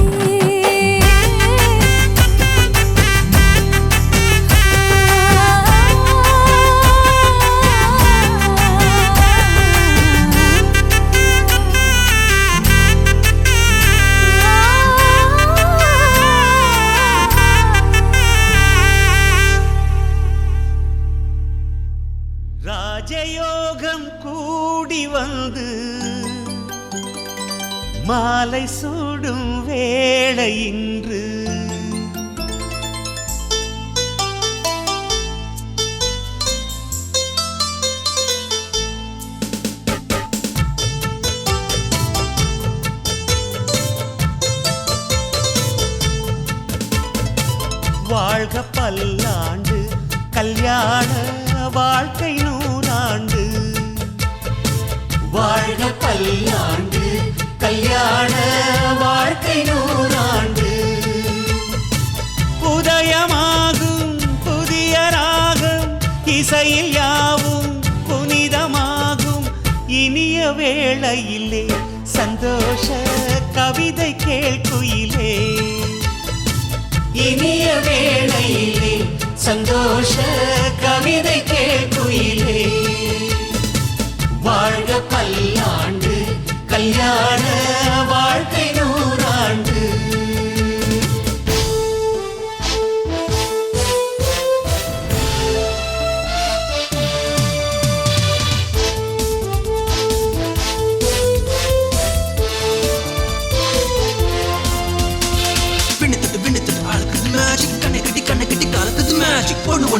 ராஜயோகம் கூடி வந்து மாலை சூடும் வேளை இன்று வாழ்க பல்லாண்டு கல்யாண வாழ்க்கை நூறாண்டு வாழ்க பல்லாண்டு கல்யாண வாழ்க்கை நூறாண்டு உதயமாகும் புதிய ராகம் இசையில் யாவும் புனிதமாகும் இனிய வேளையிலே சந்தோஷ கவிதை கேள்குயிலே இனிய வேளையிலே சந்தோஷ கவிதை கேள்குயிலே வாழ்க பல்லாண்டு கல்யாண வாழ்க்கை நூறாண்டு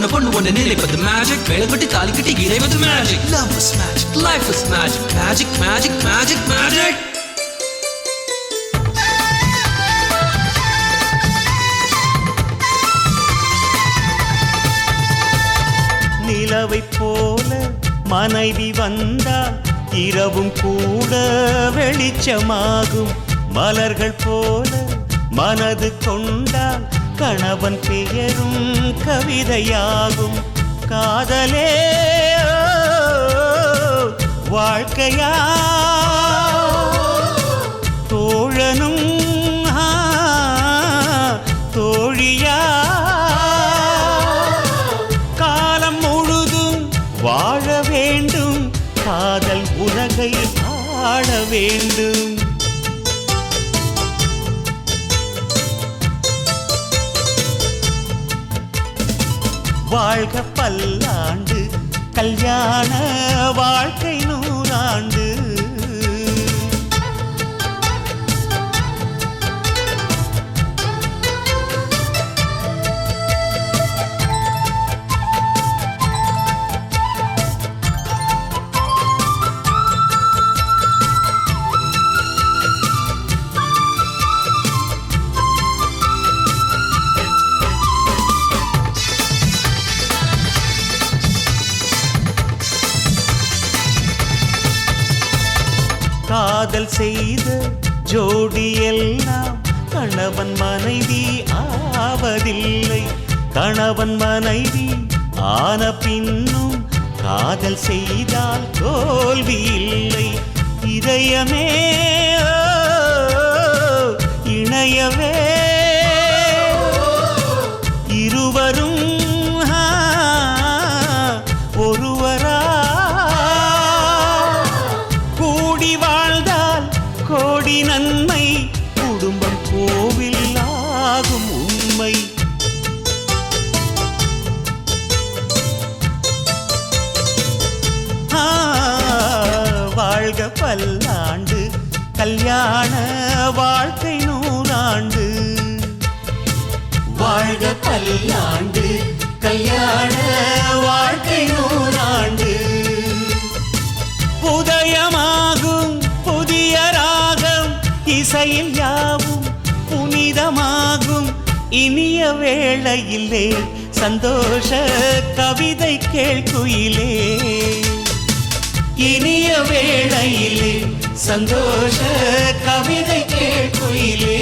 பொண்ணு ஒண்ணு நிலைப்பது மேஜிக் வேலைப்பட்டு தாலி கட்டி இறைவது magic love is magic life is magic magic magic magic magic நிலவை போல மனைவி வந்தால் இரவும் கூட வெளிச்சமாகும் மலர்கள் போல மனது கொண்டால் கணவன் பெயரும் கவிதையாகும் காதலே வாழ்க்கையா தோழனும் தோழியா காலம் முழுதும் வாழ வேண்டும் காதல் உலகை ஆள வேண்டும் வாழ்க பல்லாண்டு கல்யாண வாழ்க்கை நூறாண்டு காதல் செய்த ஜோடி எல்லாம் கணவன் மனைவி ஆவதில்லை கணவன் மனைவி ஆன பின்னும் காதல் செய்தால் தோல்வி இல்லை இதயமே இணையவே இருவரும் ஒருவரா கூடி வாழ்ந்தால் கோடி நன்மை குடும்பம் நிஜமாகும் உண்மை. வாழ்க பல்லாண்டு கல்யாண வாழ்க்கை 100 ஆண்டு. வாழ்க பல்லாண்டு கல்யாண வாழ்க்கை 100 ஆண்டு. உதயமாகும் புதிய ராகம் இசையில் யாவும் புனிதமாகும் இனிய வேளையிலே சந்தோஷ கவிதை கேள்குயிலே. இனிய வேளையிலே சந்தோஷ கவிதை கேள்குயிலே.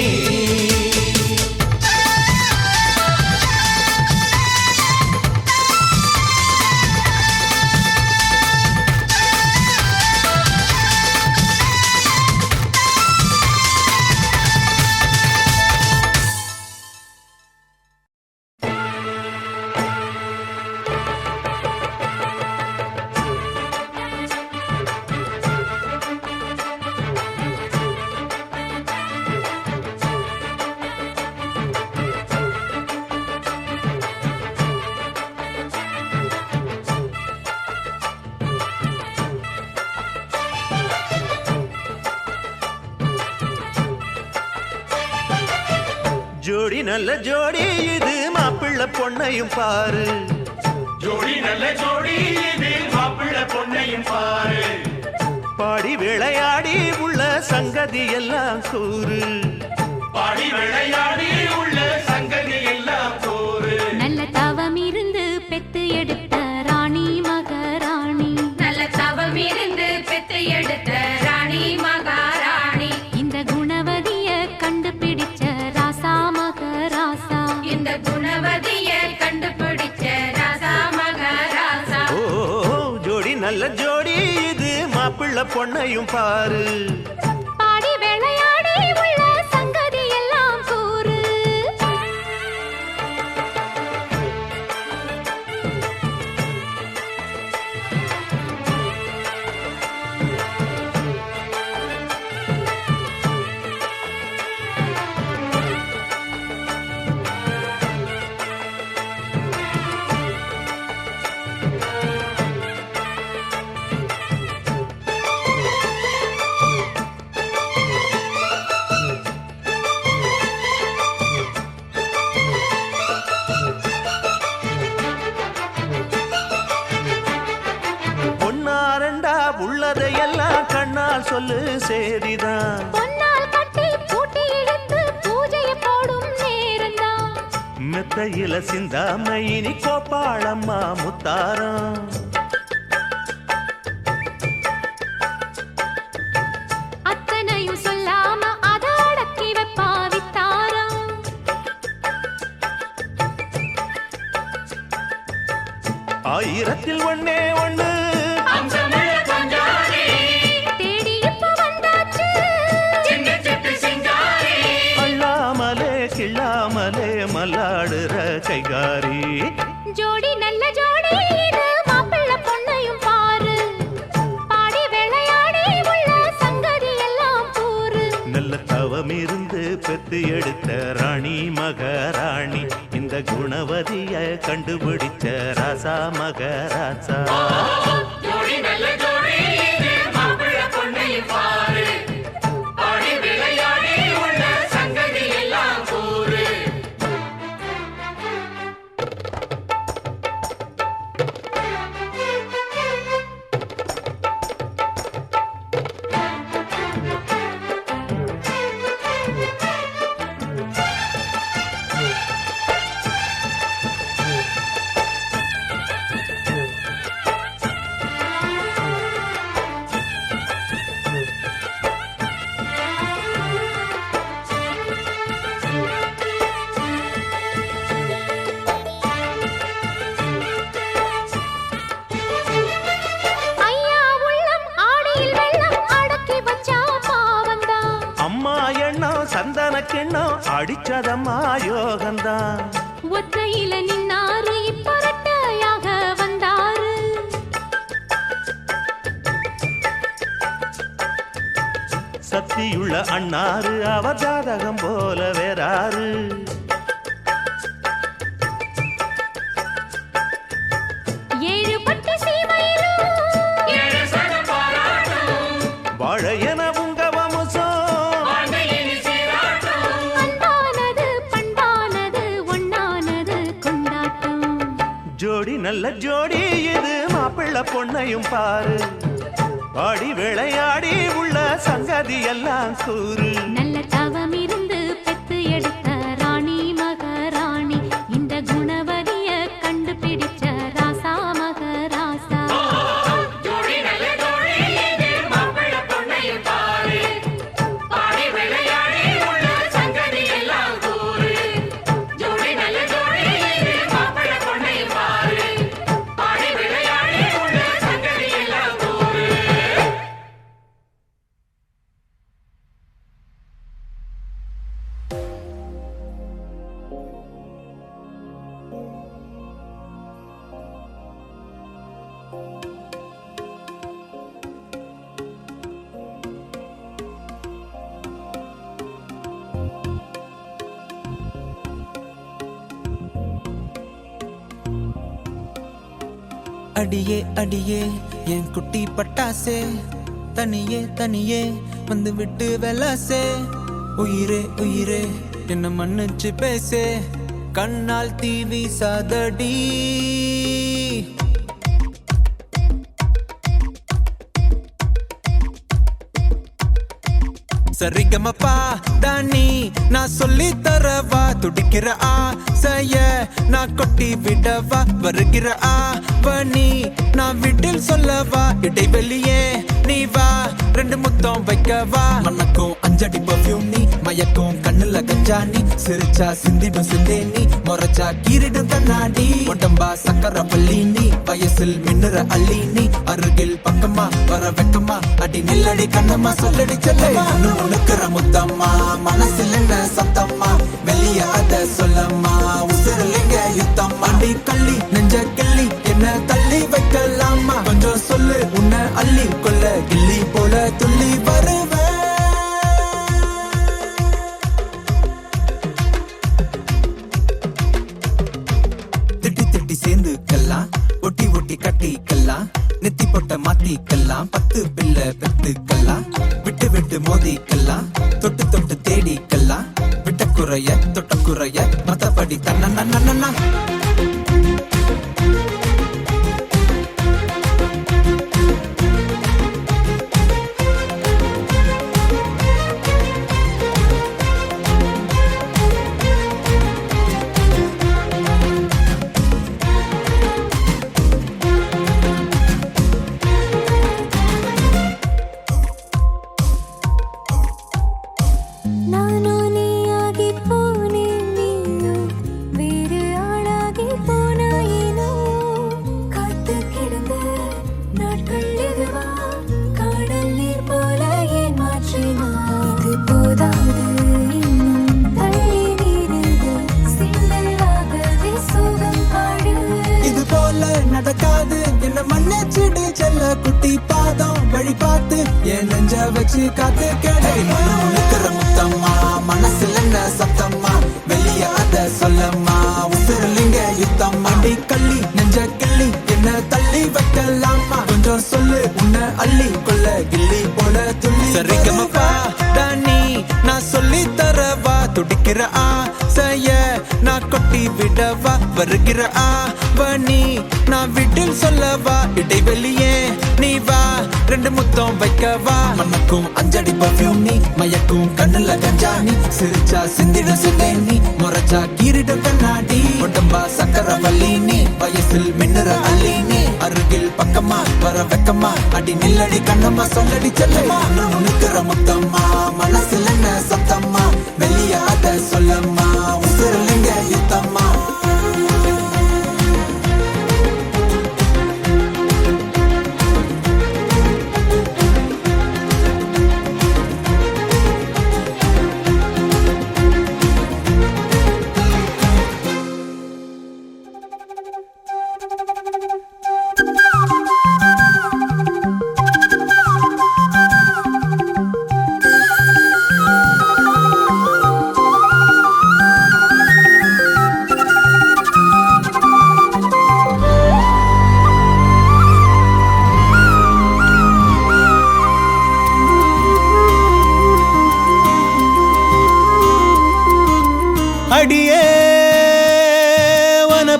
ஜோடி நல்ல ஜோடி இது மாப்பிள்ள பொண்ணையும் பாரு. ஜோடி நல்ல ஜோடி இது மாப்பிள்ள பொண்ணையும் பாரு. பாடி விளையாடி உள்ள சங்கதி எல்லாம் கூறு. பாடி விளையாடி உள்ள சங்கதி எல்லாம் கூறு. நல்ல தவம் இருந்து பெத்து எடுத்த ராணி மகாராணி. நல்ல தவம் இருந்து பெத்து எடுத்த ராணி மகாராணி. இந்த குணவதிய கண்டுபிடிச்ச ராசா மகராசா. இந்த குணவதிய கண்டுபிடிச்ச ராசா மகாராசா. ஓ ஜோடி நல்ல ஜோடி இது மாப்பிள்ள பொண்ணையும் பாரு. பாடி விளையாடி உள்ள சங்கதி எல்லாம் கூறு. பொன்னாரண்டா உள்ளதையெல்லாம் கண்ணால் சொல்லு சேரிதான். பொன்னால் கட்டி பூட்டி இழுத்து பூஜையை போடும் நேரம்தான். மெத்தையில சிந்தாம இனி கோப்பாளம்மா முத்தாரம். அத்தனையும் சொல்லாம அத அடக்கி வைப்பா வித்தாரம். ஆயிரத்தில் ஒண்ணே ஒண்ணு தேடி இப்ப வந்தாச்சு. அள்ளாமலே கிள்ளாமலே மல்லாடுற கைகாரி. ஜோடி நல்ல ஜோடி இது மாப்பிள்ள பொண்ணையும் பாரு. பாடி விளையாடி உள்ள சங்கதி எல்லாம் கூறு. நல்ல தவம் இருந்து பெத்து எடுத்த ராணி மகாராணி. இந்த குணவதிய கண்டுபிடிச்ச ராசா மகராசா. ஜோடி நல்ல ஜோடி இது மாப்பிள்ள பொண்ணையும் பாரு. பாடி விளையாடி உள்ள சங்கதி எல்லாம் கூறு. ஐயா உள்ளம் ஆடியில் வெள்ளம் அடக்கி வச்சா பாவம்தான். அம்மா எண்ணம் சந்தன கிண்ணம் அடிச்சதம்மா யோகந்தான். ஒத்தையில நின்னாரு இப்ப ரெட்டையாக வந்தாரு. சக்தியுள்ள அண்ணாரு அவ ஜாதகம் போல வேறாரு. நல்ல ஜோடி இது மாப்பிள்ள பொண்ணையும் பாரு ஆடி விளையாடி உள்ள சங்கதி எல்லாம் கூறு நல்ல தவம் இருந்து பெத்து எடுத்த ராணி மகாராணி இந்த குணவதிய கண்டுபிடிச்ச ராசா மகராசா அடியே அடியே என் குட்டி பட்டாசே தனியே தனியே வந்து விட்டு வெலாசே உயிரே உயிரே என்ன மன்னிச்சு பேசே கண்ணால் தீவி சாதடி சரிகமப்பா தானி நான் சொல்லி தரவா துடிக்கிற ஆசைய நான் கொட்டி விடவா வருகிற ஆவணி நான் வீட்டில் சொல்லவா இடைவெளியே நீ வா ரெண்டு முத்தம் வைக்கவா மனக்கும் அஞ்சடி பர்ஃபியூம் நீ மயக்கும் கண்ணுல கஞ்சா நீ சிரிச்சா சிந்திடும் சிந்தே நீ முறைச்சா கீரிடும் கண்ணாடி உடம்பா சக்கர பள்ளி நீ வயசில் மின்னுற அள்ளி நீ அருகில் பக்கமா வர வெக்கமா அடி நில்லடி கண்ணம்மா சொல்லடி செல்லமா உனக்குற முத்தம்மா மனசில் என்ன சத்தம்மா வெளிய அத சொல்லம்மா உசிரலிங்க யுத்தம் அடி கள்ளி நெஞ்ச கிள்ளி என்ன தள்ளி வைக்கலாமா கொஞ்சம் சொல்லு உன்னை அள்ளி கொள்ள கிள்ளி போல துள்ளி வருவேன் திட்டி திட்டி சேர்ந்துக்கலாம் ஒட்டி ஒட்டி கட்டிக்கலாம் நெத்தி போட்ட மாத்திக்கலாம் 10 பிள்ளை பெத்துக்கலாம் விட்டு விட்டு மோதிக்கலாம் தொட்டு தொட்டு தேடிக்கலாம் விட்ட குறைய தொட்ட குறைய மத்தபடி தன்னா நடக்காது என்ன மன்னிச்சிடு செல்ல குட்டி பாதம் வழி பார்த்து என் நெஞ்ச வச்சு காத்து கேடு உனக்குற முத்தம்மா மனசுல என்ன சத்தம்மா வெளிய அத சொல்லம்மா உசிரலிங்க யுத்தம் அடி கள்ளி நெஞ்ச கிள்ளி என்ன தள்ளி வைக்கலாமா கொஞ்சம் சொல்லு உன்னை அள்ளி கொள்ள கிள்ளி போல துள்ளி சரிகமப்பா தானி நான் சொல்லி தரவா துடிக்கிற ஆசைய நான் கொட்டி விடவா வருகிற ஆவணி நான் வீட்டில் சொல்லவா இடைவெளியே நீ வா ரெண்டு முத்தம் வைக்கவா மனக்கும் அஞ்சடி பர்ஃபியூம் நீ மயக்கும் கண்ணுல கஞ்சா நீ சிரிச்சா சிந்திடும் சிந்தே நீ முறைச்சா கீரிடும் கண்ணாடி உடம்பா சக்கர வள்ளி நீ வயசில் மின்னுற அள்ளி நீ அருகில் பக்கமா வர வெக்கமா அடி நில்லடி கண்ணம்மா சொல்லடி செல்லமா உனக்குற முத்தம்மா மனசில் என்ன சத்தம்மா வெளிய அத சொல்லம்மா உசிரலிங்க யுத்தம்மா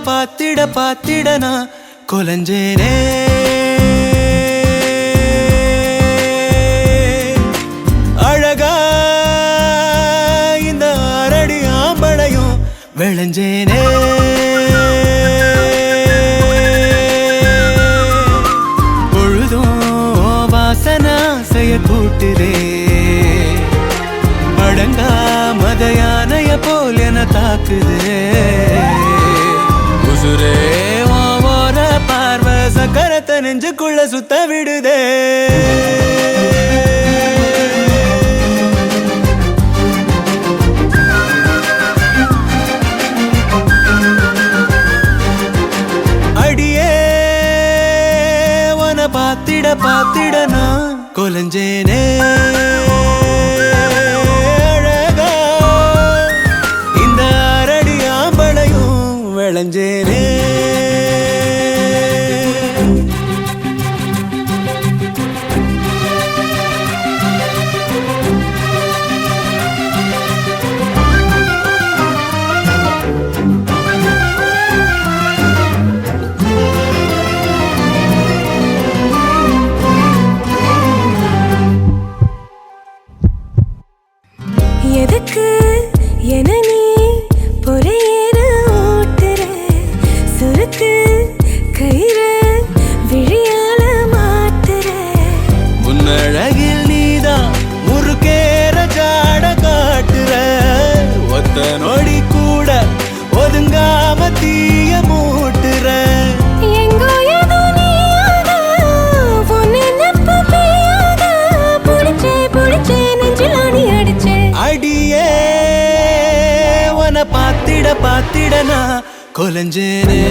பாத்திட பாத்திட நான் கொலஞ்சேனே அழகா இந்த அரடி ஆம்பளையும் விளைஞ்சேனே பொழுதும் வாசனா செய்ய கூட்டுதே அடங்கா மதயானைய போல் என தாக்குதே உசுரே ஓர பார்வை சக்கரத்தை நெஞ்சுக்குள்ள சுத்த விடுதே அடியே உன பாத்திட பாத்திட நான் கொலஞ்சேனே அழகா இந்த அரடி ஆம்பளையும் விளைஞ்சேனே எதுக்கு என நீ பொறையேற ஓட்டுற சுருக்கு கயிறு விழியால மாட்டுற உன்னழகில் நீதான் முறுக்கேற ஜாட காட்டுற ஒத்த நொடி கூட ஒதுங்காம தீய மூட்டுற எங்கோ ஏதோ நீயாதா உன்னை நம்ப பெய்யாதா புடிச்சே நெஞ்சில் ஆணி அடிச்சே அடியே உன பாத்திட பாத்திட நான் கொலஞ்சேனே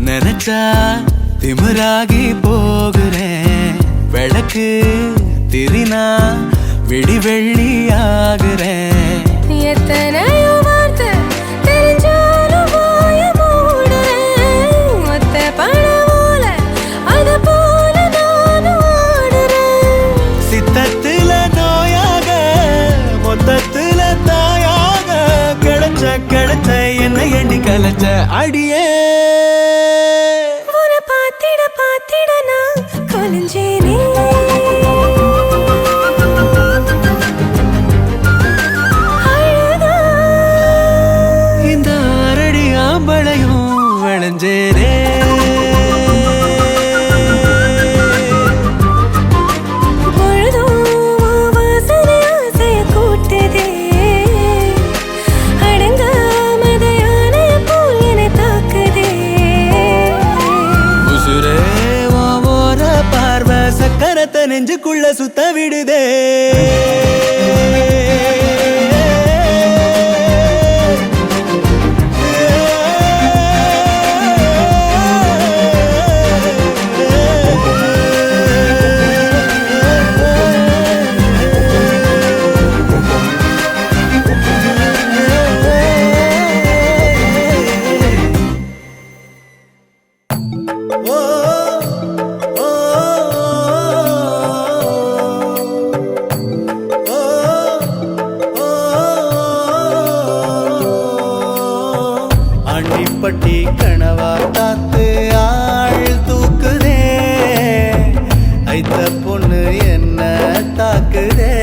நினைச்சா திமிராகி போகிறேன் விளக்கு திரினா விடி வெள்ளி ஆகுறேன் எத்தனையோ வார்த்தை தெரிஞ்சாலும் வாய மூடுறேன் மொத்த பணமோல அது போல நானும் ஆடுறேன் சித்தத்துல நோயாக மொத்தத்துல தாயாக கிடைச்ச என்ன எண்ணி கலைச்ச அடியே பாத்திட நான் கொலஞ்சேனே அழகா இந்த அரடி ஆம்பளையும் விளைஞ்சேனே பொழுதும் வாசனை ஆசைய கூட்டுதே அடங்கா மதயானை போல் என்னை தாக்குதே உசுரே ஓர பார்வை சக்கரத்தை நெஞ்சுக்குள்ள சுத்த விடுதே ஆண்டிப்பட்டி கனவா காத்து ஆள் தூக்குதே ஐத்த பொண்ணு என்ன தாக்குதே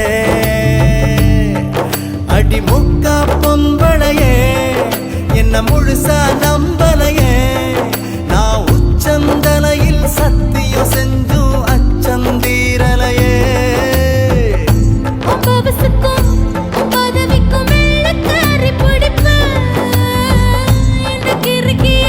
அடி முக்கா பொம்பளையே என்ன முழுசா நம்பலையே நான் உச்சந்தலையில் சத்தியம் செஞ்சும் அச்சந்தீரலையே பவசுக்கும் பதவிக்கும் வெள்ளக்காரி பிடிப்ப இந்த கிறுக்கிய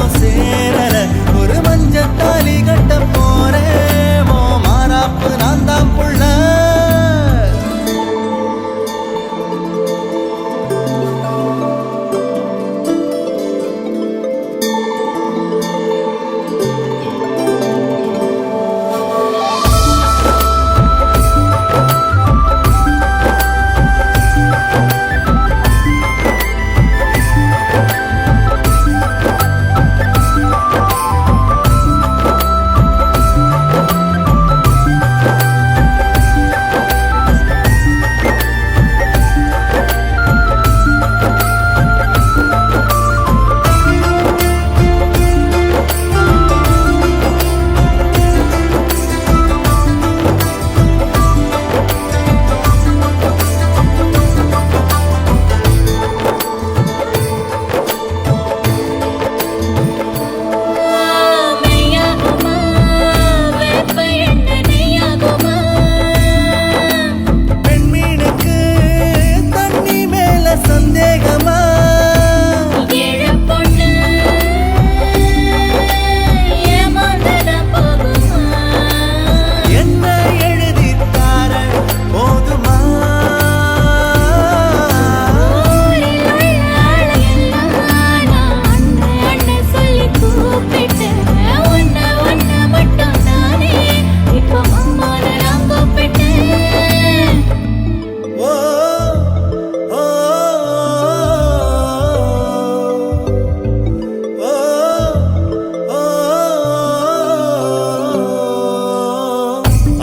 இன்னும் சேரல ஒரு மஞ்சத்தாலி கட்ட போறேன் ஓ மாறாப்பு நான் தான் புள்ள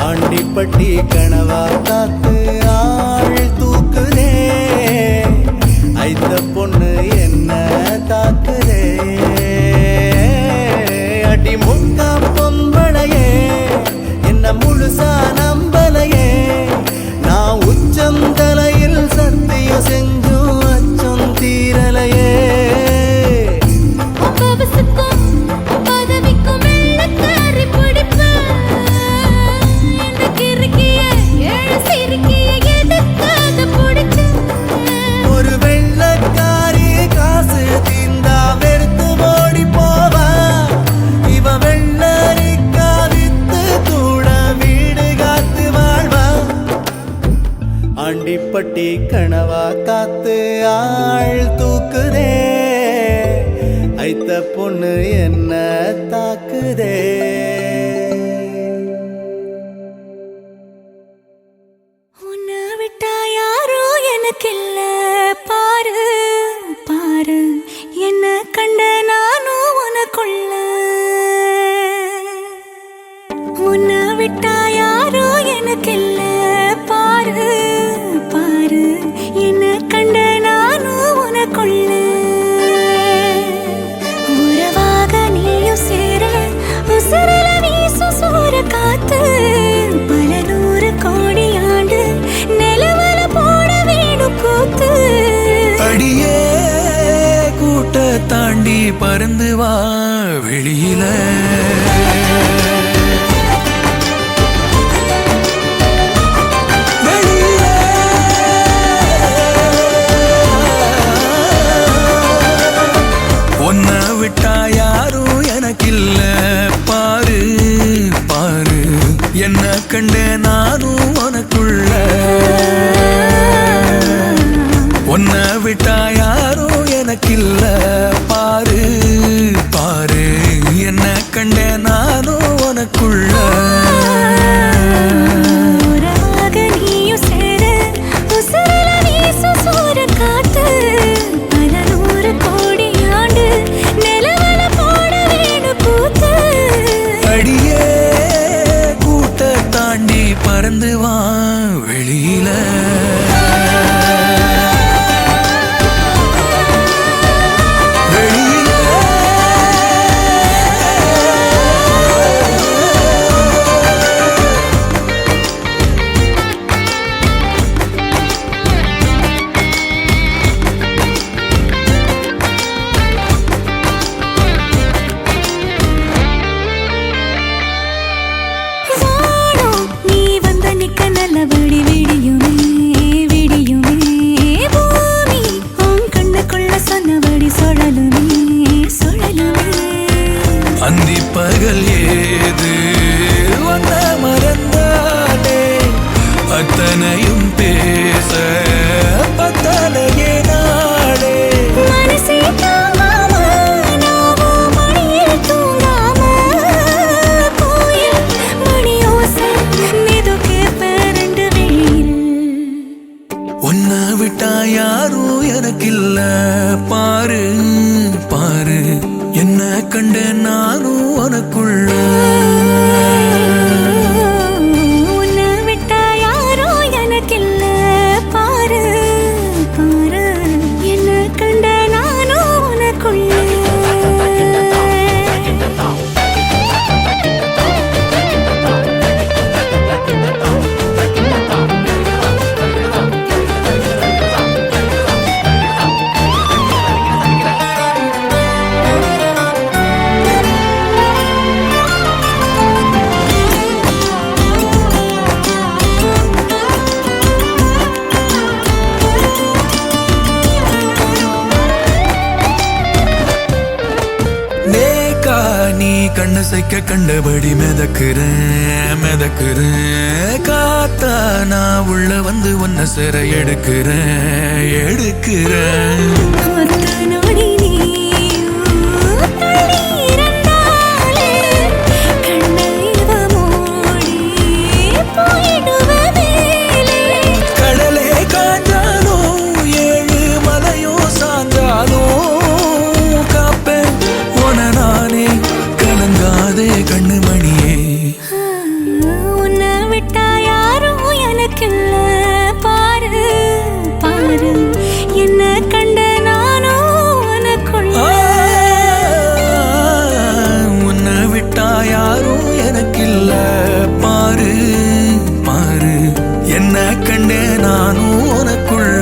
ஆண்டிப்பட்டி கனவா காத்து ஆள் தூக்குதே ஐத்த பொண்ணு என்ன தாக்குதே அடி முக்கா பொம்பளையே என்ன முழுசா நம்பலையே நான் உச்சம் தலையில் சத்தியம் செஞ்சும் அச்சம் தீரலையே ஒரு வெள்ளக்காரி காசு தீந்தா வெறுத்து ஓடி போவா இவ வெள்ளரிக்கா வித்து கூட வீடு காத்து வாழ்வா ஆண்டிப்பட்டி கனவா காத்து ஆள் தூக்குதே ஐத்த பொண்ணு என்ன தாக்குதே உன்னை விட்டா யாரோ எனக்கில்ல பாரு பாரு என்ன கண்ட நானும் உனக்குள்ள உன்னை விட்டா யாரோ எனக்கில்ல பாரு பாரு என்ன கண்ட நானும் உனக்குள்ள உறவாக நீயும் சேர உசுரல வீசும் சூற காத்து பல நூறு கோடி ஆண்டு நிலவல போட வேணும் கூத்து அடியே கூட்ட தாண்டி பறந்து வா வெளியில ஒன்ன விட்டா யாரும் எனக்கில்ல பாரு பாரு என்ன கண்ட நானும் உனக்குள்ள ஒன்ன விட்டா யாரும் எனக்கில்ல பாரு பாரு என்ன கண்ட நானும் உனக்குள்ள உறவாக நீயும் சேர உசுரல வீசும் சூற காத்து பல நூறு கோடி ஆண்டு நிலவல போட வேணும் கூத்து அடியே கூட்ட தாண்டி பறந்து வா வெளியில வெளியில பகல் ஏது ஒன்ன மறந்தானே அத்தனையும் பேச பத்தலையே நாளே மனசே தாங்காம நாவும் மணியில் தூங்காம கோயில் மணியோசை மெதுக்கே பேரண்டு வெயில் உன்னை விட்டா யாரும் எனக்கில்ல பாரு பாரு என்ன கண்ட நானும் உனக்குள்ள உன்னை விட்டா யாரும் எனக்கில்ல பாரு பாரு என்ன கண்ட நானும் உனக்குள்ள நேக்கா நீ கண்ணு சைக்க கண்டபடி மிதக்குறேன் காத்தா நான் உள்ள வந்து உன்னை சிற எடுக்கிறேன் ஒத்த நொடி நீயும் தள்ளி இருந்தாலே கண்ணில் இவ மூடி போயிடுவ மேலே கடலே காஞ்சாலும் ஏழு மலையும் சாஞ்சாலும் காப்பேன் உன நானே கலங்காதே கண்ணு மணியே உன்னை விட்டா யாரும் எனக்கில்ல பாரு பாரு என்ன கண்ட நானும் உனக்குள்ள உன்னை விட்டா யாரும் எனக்கில்ல பாரு பாரு என்ன கண்டே நானும் உனக்குள்ள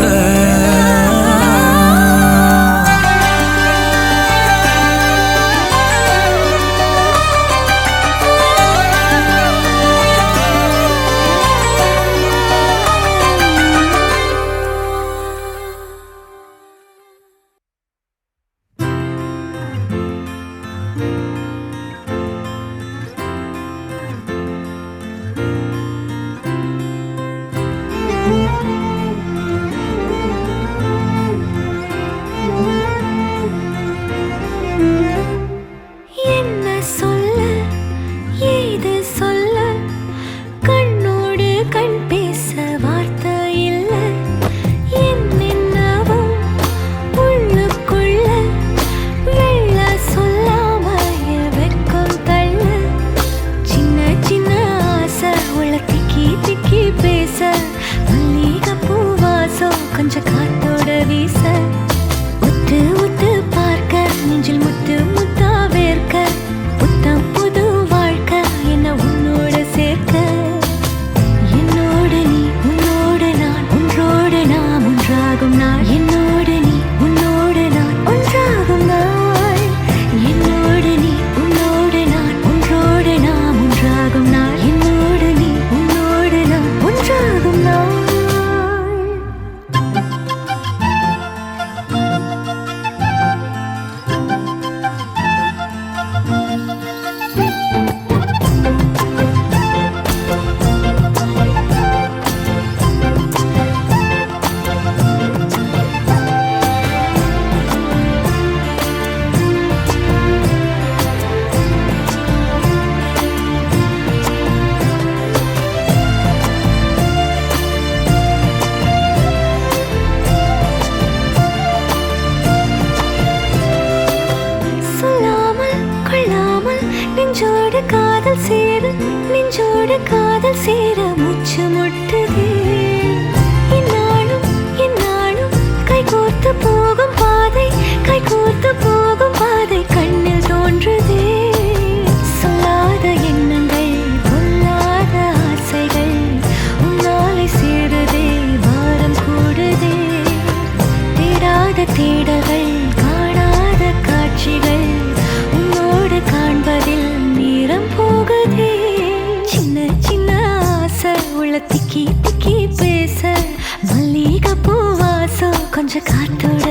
என்ன சொல்ல ஏது சொல்ல கண்ணோடு கண் பேச வார்த்தை இல்ல என்னென்னவோ உள்ளுக்குள்ள வெள்ள சொல்லாம வெக்கம் தள்ள சின்ன சின்ன ஆசை உள்ள திக்கி திக்கி பேச மல்லிகை பூவாசம் கொஞ்சம் காத்தோட வீச உத்து உத்து பார்க்க நெஞ்சில் முத்து முத்தா வேர்க்க புத்தம் புது வாழ்க்கை என்ன உன்னோட சேர்க்க என்னோடு நீ உன்னோடு நான் ஒன்றோடு நாம் ஒன்றாகும் நாள் என்னோடு நீ உன்னோடு நான் ஒன்றாகும் நாள் என்னோடு நீ உன்னோடு நான் ஒன்றோடு நாம் ஒன்றாகும் நாள் என்னோடு நீ உன்னோடு நான் ஒன்றாகும் நாள் சொல்லாமல் கொள்ளாமல் நெஞ்சோடு காதல் சேர மூச்சு முட்டுதே இந்நாளும் இந்நாளும் கைகோர்த்து போகும் பாதை கண்ணில் தோன்றுதே சொல்லாத எண்ணங்கள் பொல்லாத ஆசைகள் உன்னாலை சேருதே பாரம் கூடுதே தேடாத தேடல்கள் காணாத காட்சிகள் உன்னோடு காண்பதில் நேரம் போகுதே சின்ன சின்ன ஆசை உள்ள திக்கி திக்கி பேச மல்லிகை பூவாசம் கொஞ்சம் காத்தோட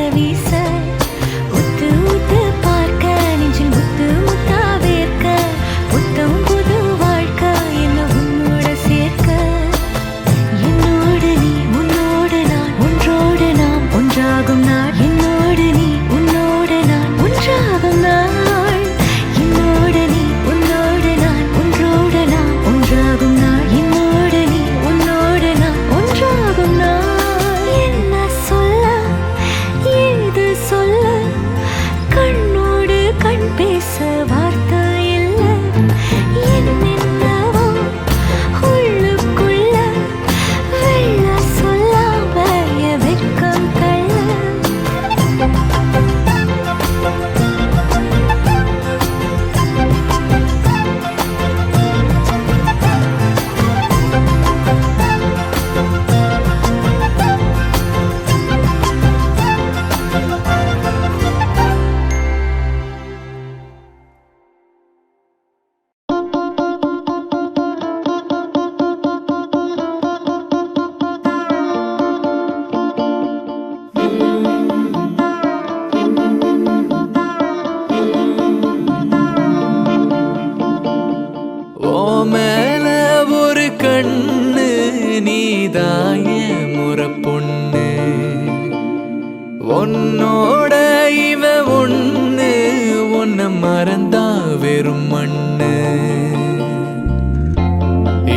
தான் வெறும் மண்ணு.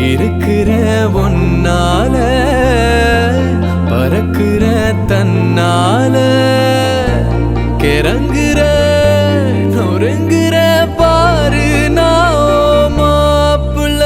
இருக்கிற ஒன்னால பறக்கிற தன்னால கிறங்குற நொறுங்குற பாரு நான் மாப்பிள்ள.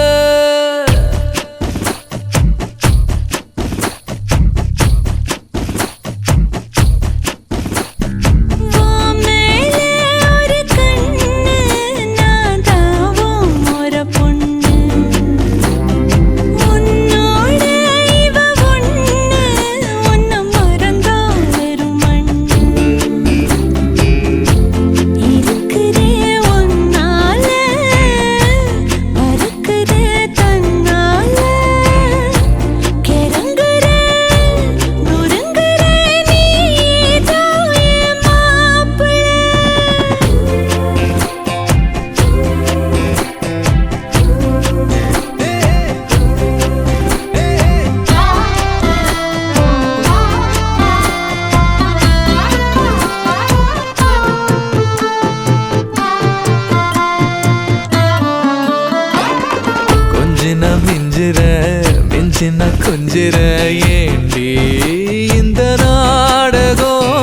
மிஞ்சின கொஞ்சிற ஏண்டி இந்த நாடகம்.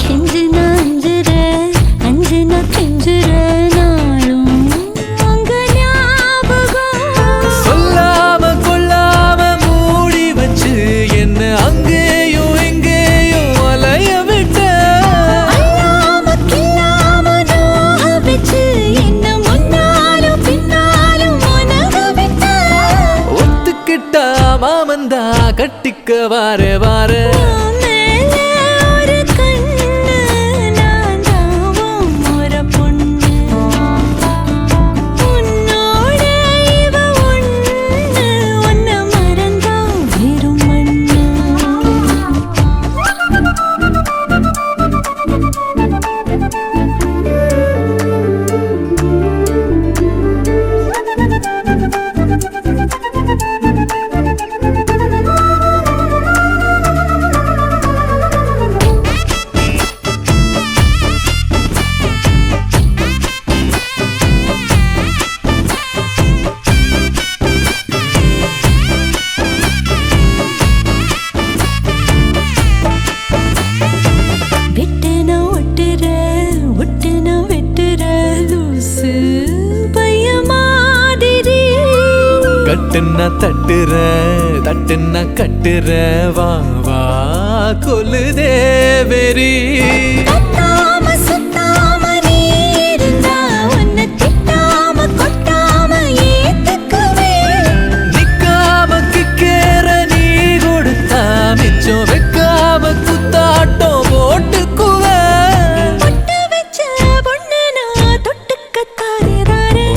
கெஞ்சின அஞ்சுற அஞ்சின கெஞ்சுற நாளும் உங்க ஞாபகம். சொல்லாம கொள்ளாம மூடி வச்சு என்ன அங்கேயும் எங்கேயும் அலைய விட்ட. அல்லாம கில்லாம நோக வச்சு என்ன முன்னாலும் பின்னாலும் உனக விட்ட. ஒத்துக்கிட்டா மாமந்தா கட்டிக்க வார வார. கட்டுன்னா தட்டுற தட்டுன்னா கட்டுற வா வா கொல்லுதே வெறி. நிக்காம கிக்கேற நீ கொடுத்தா மிச்சம் வைக்காம குத்தாட்டம் போட்டுக்குவேன்.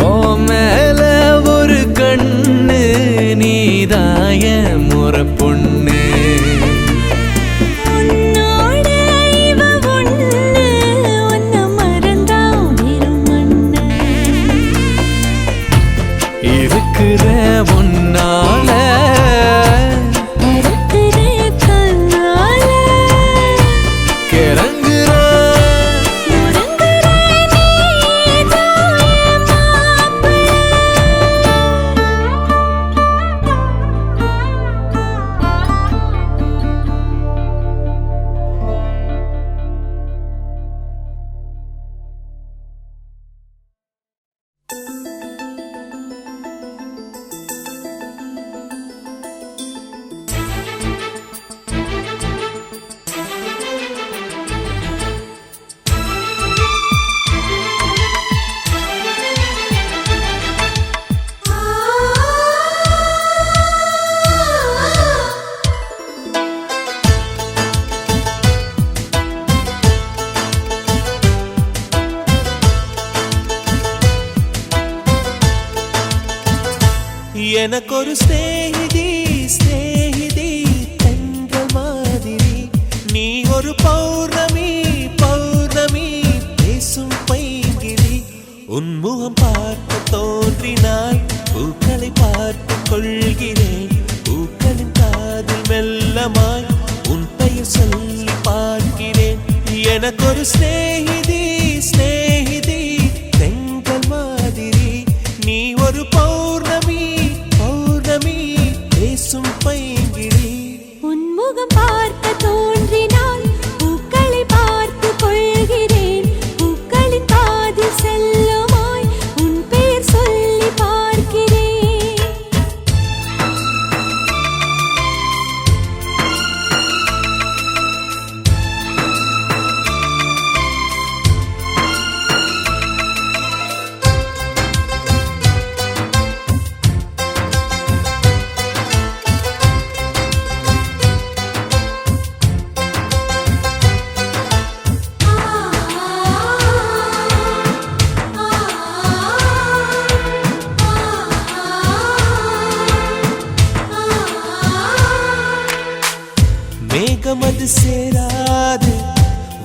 ஓ மேல ஒரு கண்ணு நீதாய முறை பொண்ணு. இருக்கிற ஒன்னால கிறங்குற எனக்கொரு ஸ்நேகிதி ஸ்நேகிதி தென்றல் மாதிரி. நீ ஒரு பௌர்ணமி பௌர்ணமி பேசும் பைங்கிளி. உன்முகம் பார்க்க தோன்றினால் பூக்களை பார்த்து கொள்கிறேன். பூக்களின் காதில் மெல்லமாய் உன் பெயர் சொல்லி பார்க்கிறேன். எனக்கொரு ஸ்நேகிதி ஸ்நேகிதி தென்றல் வந்து சேராது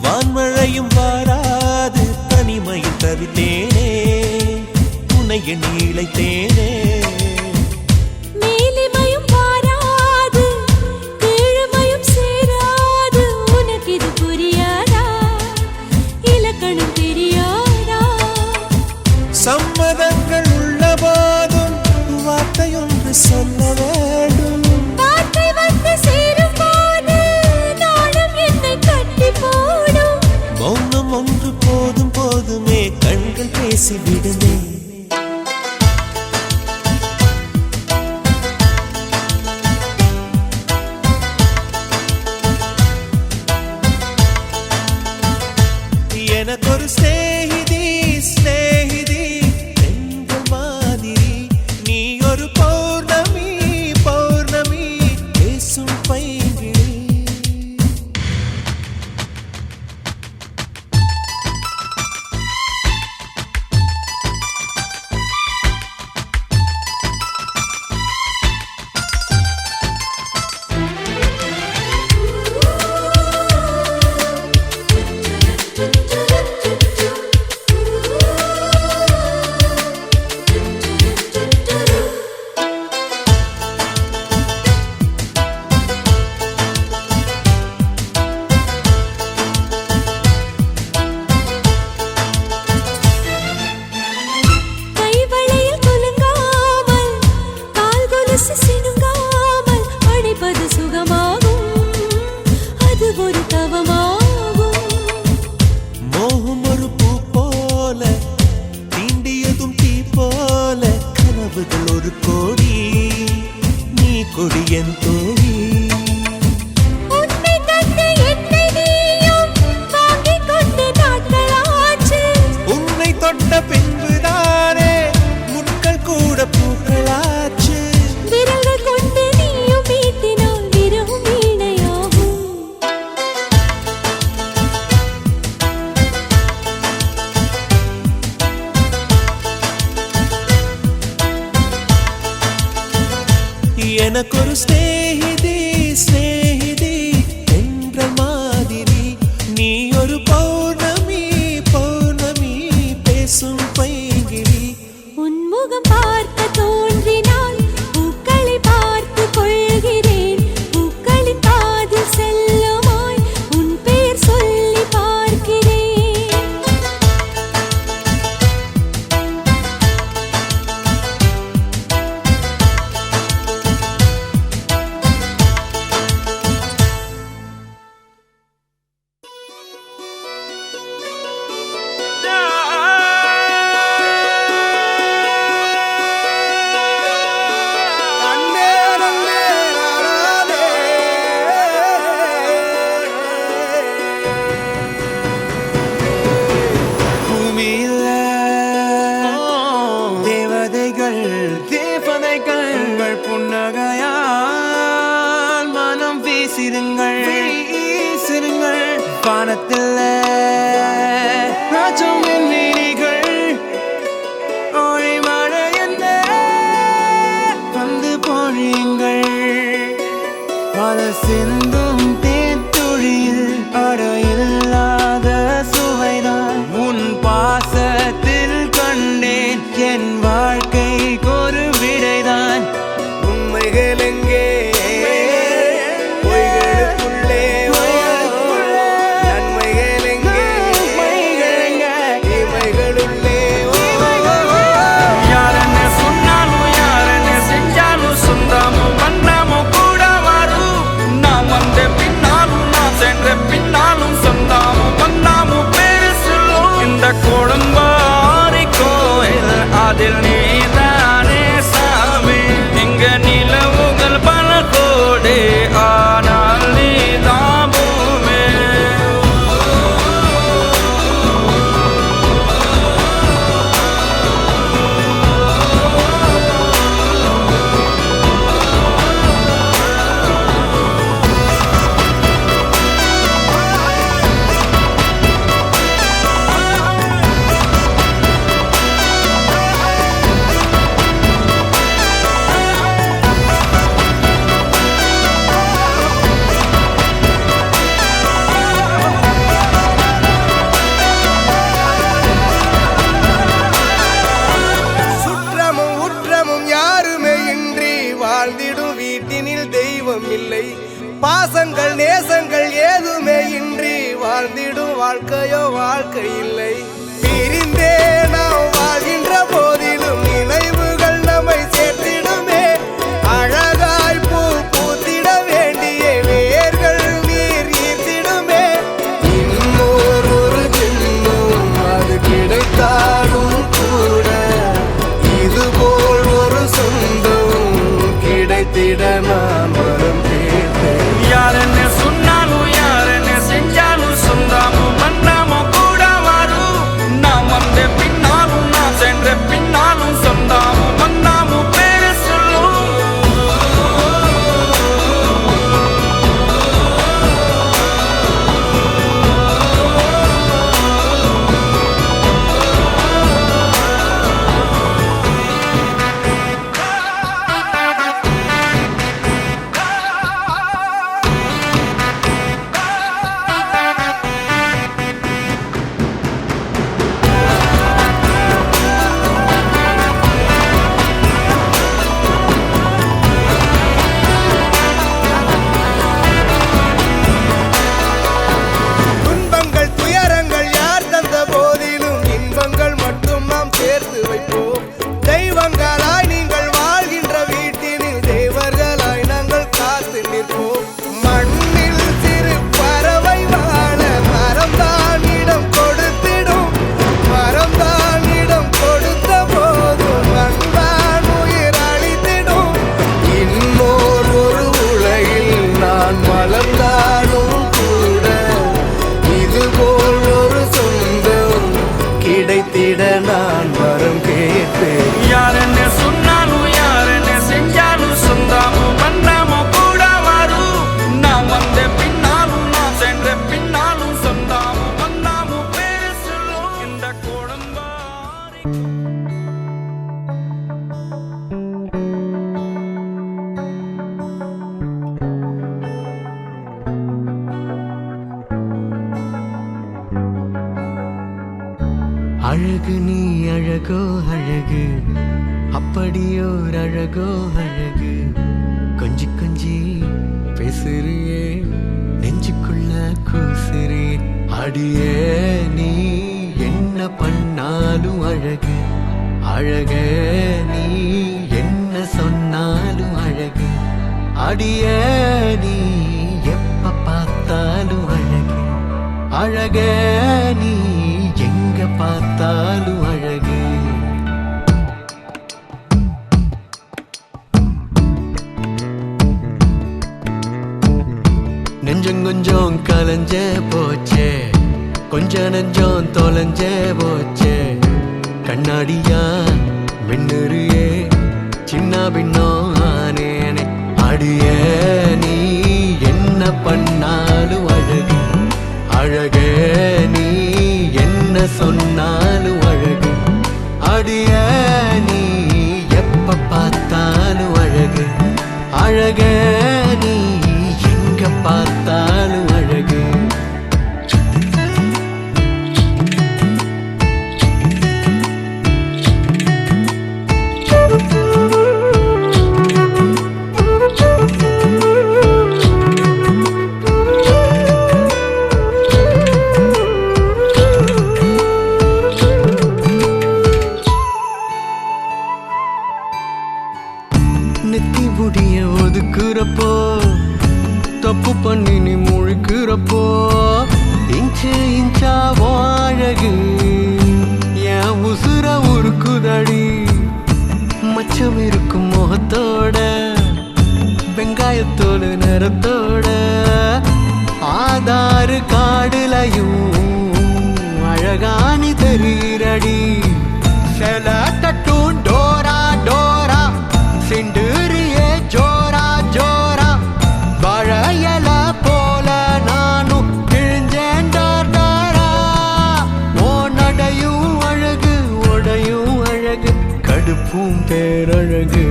வான்மழையும் வாராது தனிமையில் தவித்தேனே உன்னை எண்ணி இழைத்தேனே மேலிமையும் வாராது கீழ்மையும் சேராது உனக்கு இது புரியாதா இலக்கணம் தெரியாதா சம்மதங்கள் உள்ள போதும் வார்த்தையொன்று சொல்ல வேண்டும் வார்த்தை வந்து சேரும் போது நாளும் என்னை கட்டி போடும் மௌனம் ஒன்று போதும் போதுமே கண்கள் பேசிவிடுமே எனக்கொரு ஸ்நேகிதி ஸ்நேகிதி எங்கள் மாதிரி நீ ஒரு பௌர்ணமி பௌர்ணமி பேசும் பைங்கிழி கைவளையில் குலுங்காமல் கால் கொலுசு சினுங்காமல் அணைப்பது சுகமாகும் அது ஒரு தவமாகும் மோகம் ஒரு பூ போல தீண்டியதும் தீ போல கனவுகள் ஒரு கோடி நீ கொடி என் தோழி உன்னை தந்து என்னை நீயும் வாங்கிக் கொண்டு நாட்களாச்சு உன்னை தொட்ட பின்புதானே முட்கள் கூட பூக்களாச்சு விரல்கள் கொண்டு நீயும் மீட்டினால் விரும் வீணையாகும் எனக்கொரு ஸ்நேகிதி ஸ்நேகிதி என்ற மாதிரி நீ ஒரு பௌர்ணமி பௌர்ணமி பேசும் பைங்கிழி உன்முகம் பார்க்க தோன்றினால் பூக்களை பார்த்து கொள்கிறேன் பூக்களின் காதில் செல்லுமாய் உன் பெயர் சொல்லி பார்க்கிறேன் இன்பம் இல்லை. பாசங்கள் நேசங்கள் ஏதுமே இன்றி வாழ்ந்திடும் வாழ்க்கையோ வாழ்க்கை இல்லை. பிரிந்தே நாம் வாழ்கின்ற போதிலும் நினைவுகள் நம்மை சேர்த்திடுமே. அழகாய் பூ பூத்திட வேண்டிய வேர்கள் நீர் ஈர்த்திடுமே. இன்னொரு ஜென்மம் அது கிடைத்தாலும் கூட இதுபோல் ஒரு சொந்தம் கிடைத்திட நான் வரம் கேட்டேன். யார் என்ன சொன்னாலும் யார் என்ன செஞ்சாலும் சொந்தாமும் மன்னாமும் கூட வரும். நாம் வந்த பின்னாலும் நாம் சென்ற பின்னாலும் சொந்தாமும் மன்னாமும் பேரு சொல்லும். துன்பங்கள் துயரங்கள் யார் தந்த போதிலும் இன்பங்கள் மட்டும் நாம் சேர்த்து வைப்போம். தெய்வங்களாய் நீங்கள் வாழ்கின்ற வீட்டினில் தேவர்களாய் நாங்கள் காத்து நிற்போம். மண்ணில் சிறு பறவை வாழ மரம்தான் இடம் கொடுத்திடும். மரம்தான் இடம் கொடுத்த போதும் அன்பான் உயிர் அளித்திடும். இன்னோர் ஒரு உலகில் நான் வளர்ந்தாலும் கூட இதுபோல் ஒரு சொந்தம் கிடைத்திட நான் வரம் கேட்பேன். யார் என்ன சொன்னாலும் யார் என்ன செஞ்சாலும் சொந்தாமும் மன்னாமும் கூட வரும். நாம் வந்த பின்னாலும் நாம் சென்ற பின்னாலும் சொந்தாமும் மன்னாமும் பேரு சொல்லும். இந்த குடும்பாரி அழகு நீ அழகோ அழகு, அப்படியோர் அழகோ அழகு. கொஞ்சி கொஞ்சி பேசுறியே, நெஞ்சுக்குள்ள கூசுறியே. அடியே நீ என்ன பண்ணாலும் அழகு, அழகே நீ என்ன சொன்னாலும் அழகு. அடியே நீ எப்ப பார்த்தாலும் அழகு, அழகே நீ எங்க பார்த்தாலும் அழகு. நெஞ்சம் கொஞ்சம் கலஞ்ச போச்சே, கொஞ்ச நெஞ்சம் தொலைஞ்ச போச்சே. கண்ணாடியா மின்னுறியே, சின்ன பின்னம் ஆனேனே. அடியே நீ என்ன பண்ணாலும் அழகு, அழகே நீ என்ன சொன்னாலும் அழகு. அடியே நீ எப்ப பார்த்தாலும் அழகு, அழகே நீ எங்க பார்த்தாலும் அழகு. நெத்தி முடிய ஒதுக்குறப்போ, தப்பு பண்ணி நீ முழுக்கிறப்போ, இன்ச்சு இன்ச்சாவோ அழகு என் உசுர உருக்குதடி. மச்சம் இருக்கும் முகத்தோட, வெங்காயத்தோடு நிறத்தோட, ஆதாறு காடுலையும் அழகானி தெரியிறடி. செல கட்டும் டோரா டோரா, சிண்டுரியே ஜோரா ஜோரா. வாழையல போல நானும் கிழிஞ்சேன் டாரா. ஓ நடையும் அழகு, உடையும் அழகு, கடுப்பும் பேரழகு.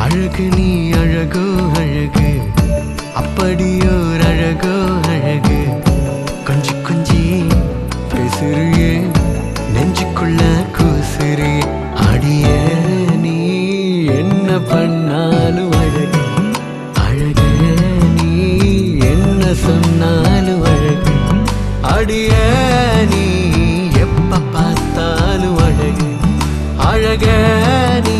அழகு நீ அழகோ அழகு, அப்படியோர் அழகோ அழகு. கொஞ்சி கொஞ்சி பேசுறியே, நெஞ்சுக்குள்ள கூசுறியே. அடியே அழகிய நீ எப்ப பார்த்தாலும் அழகு அழக நீ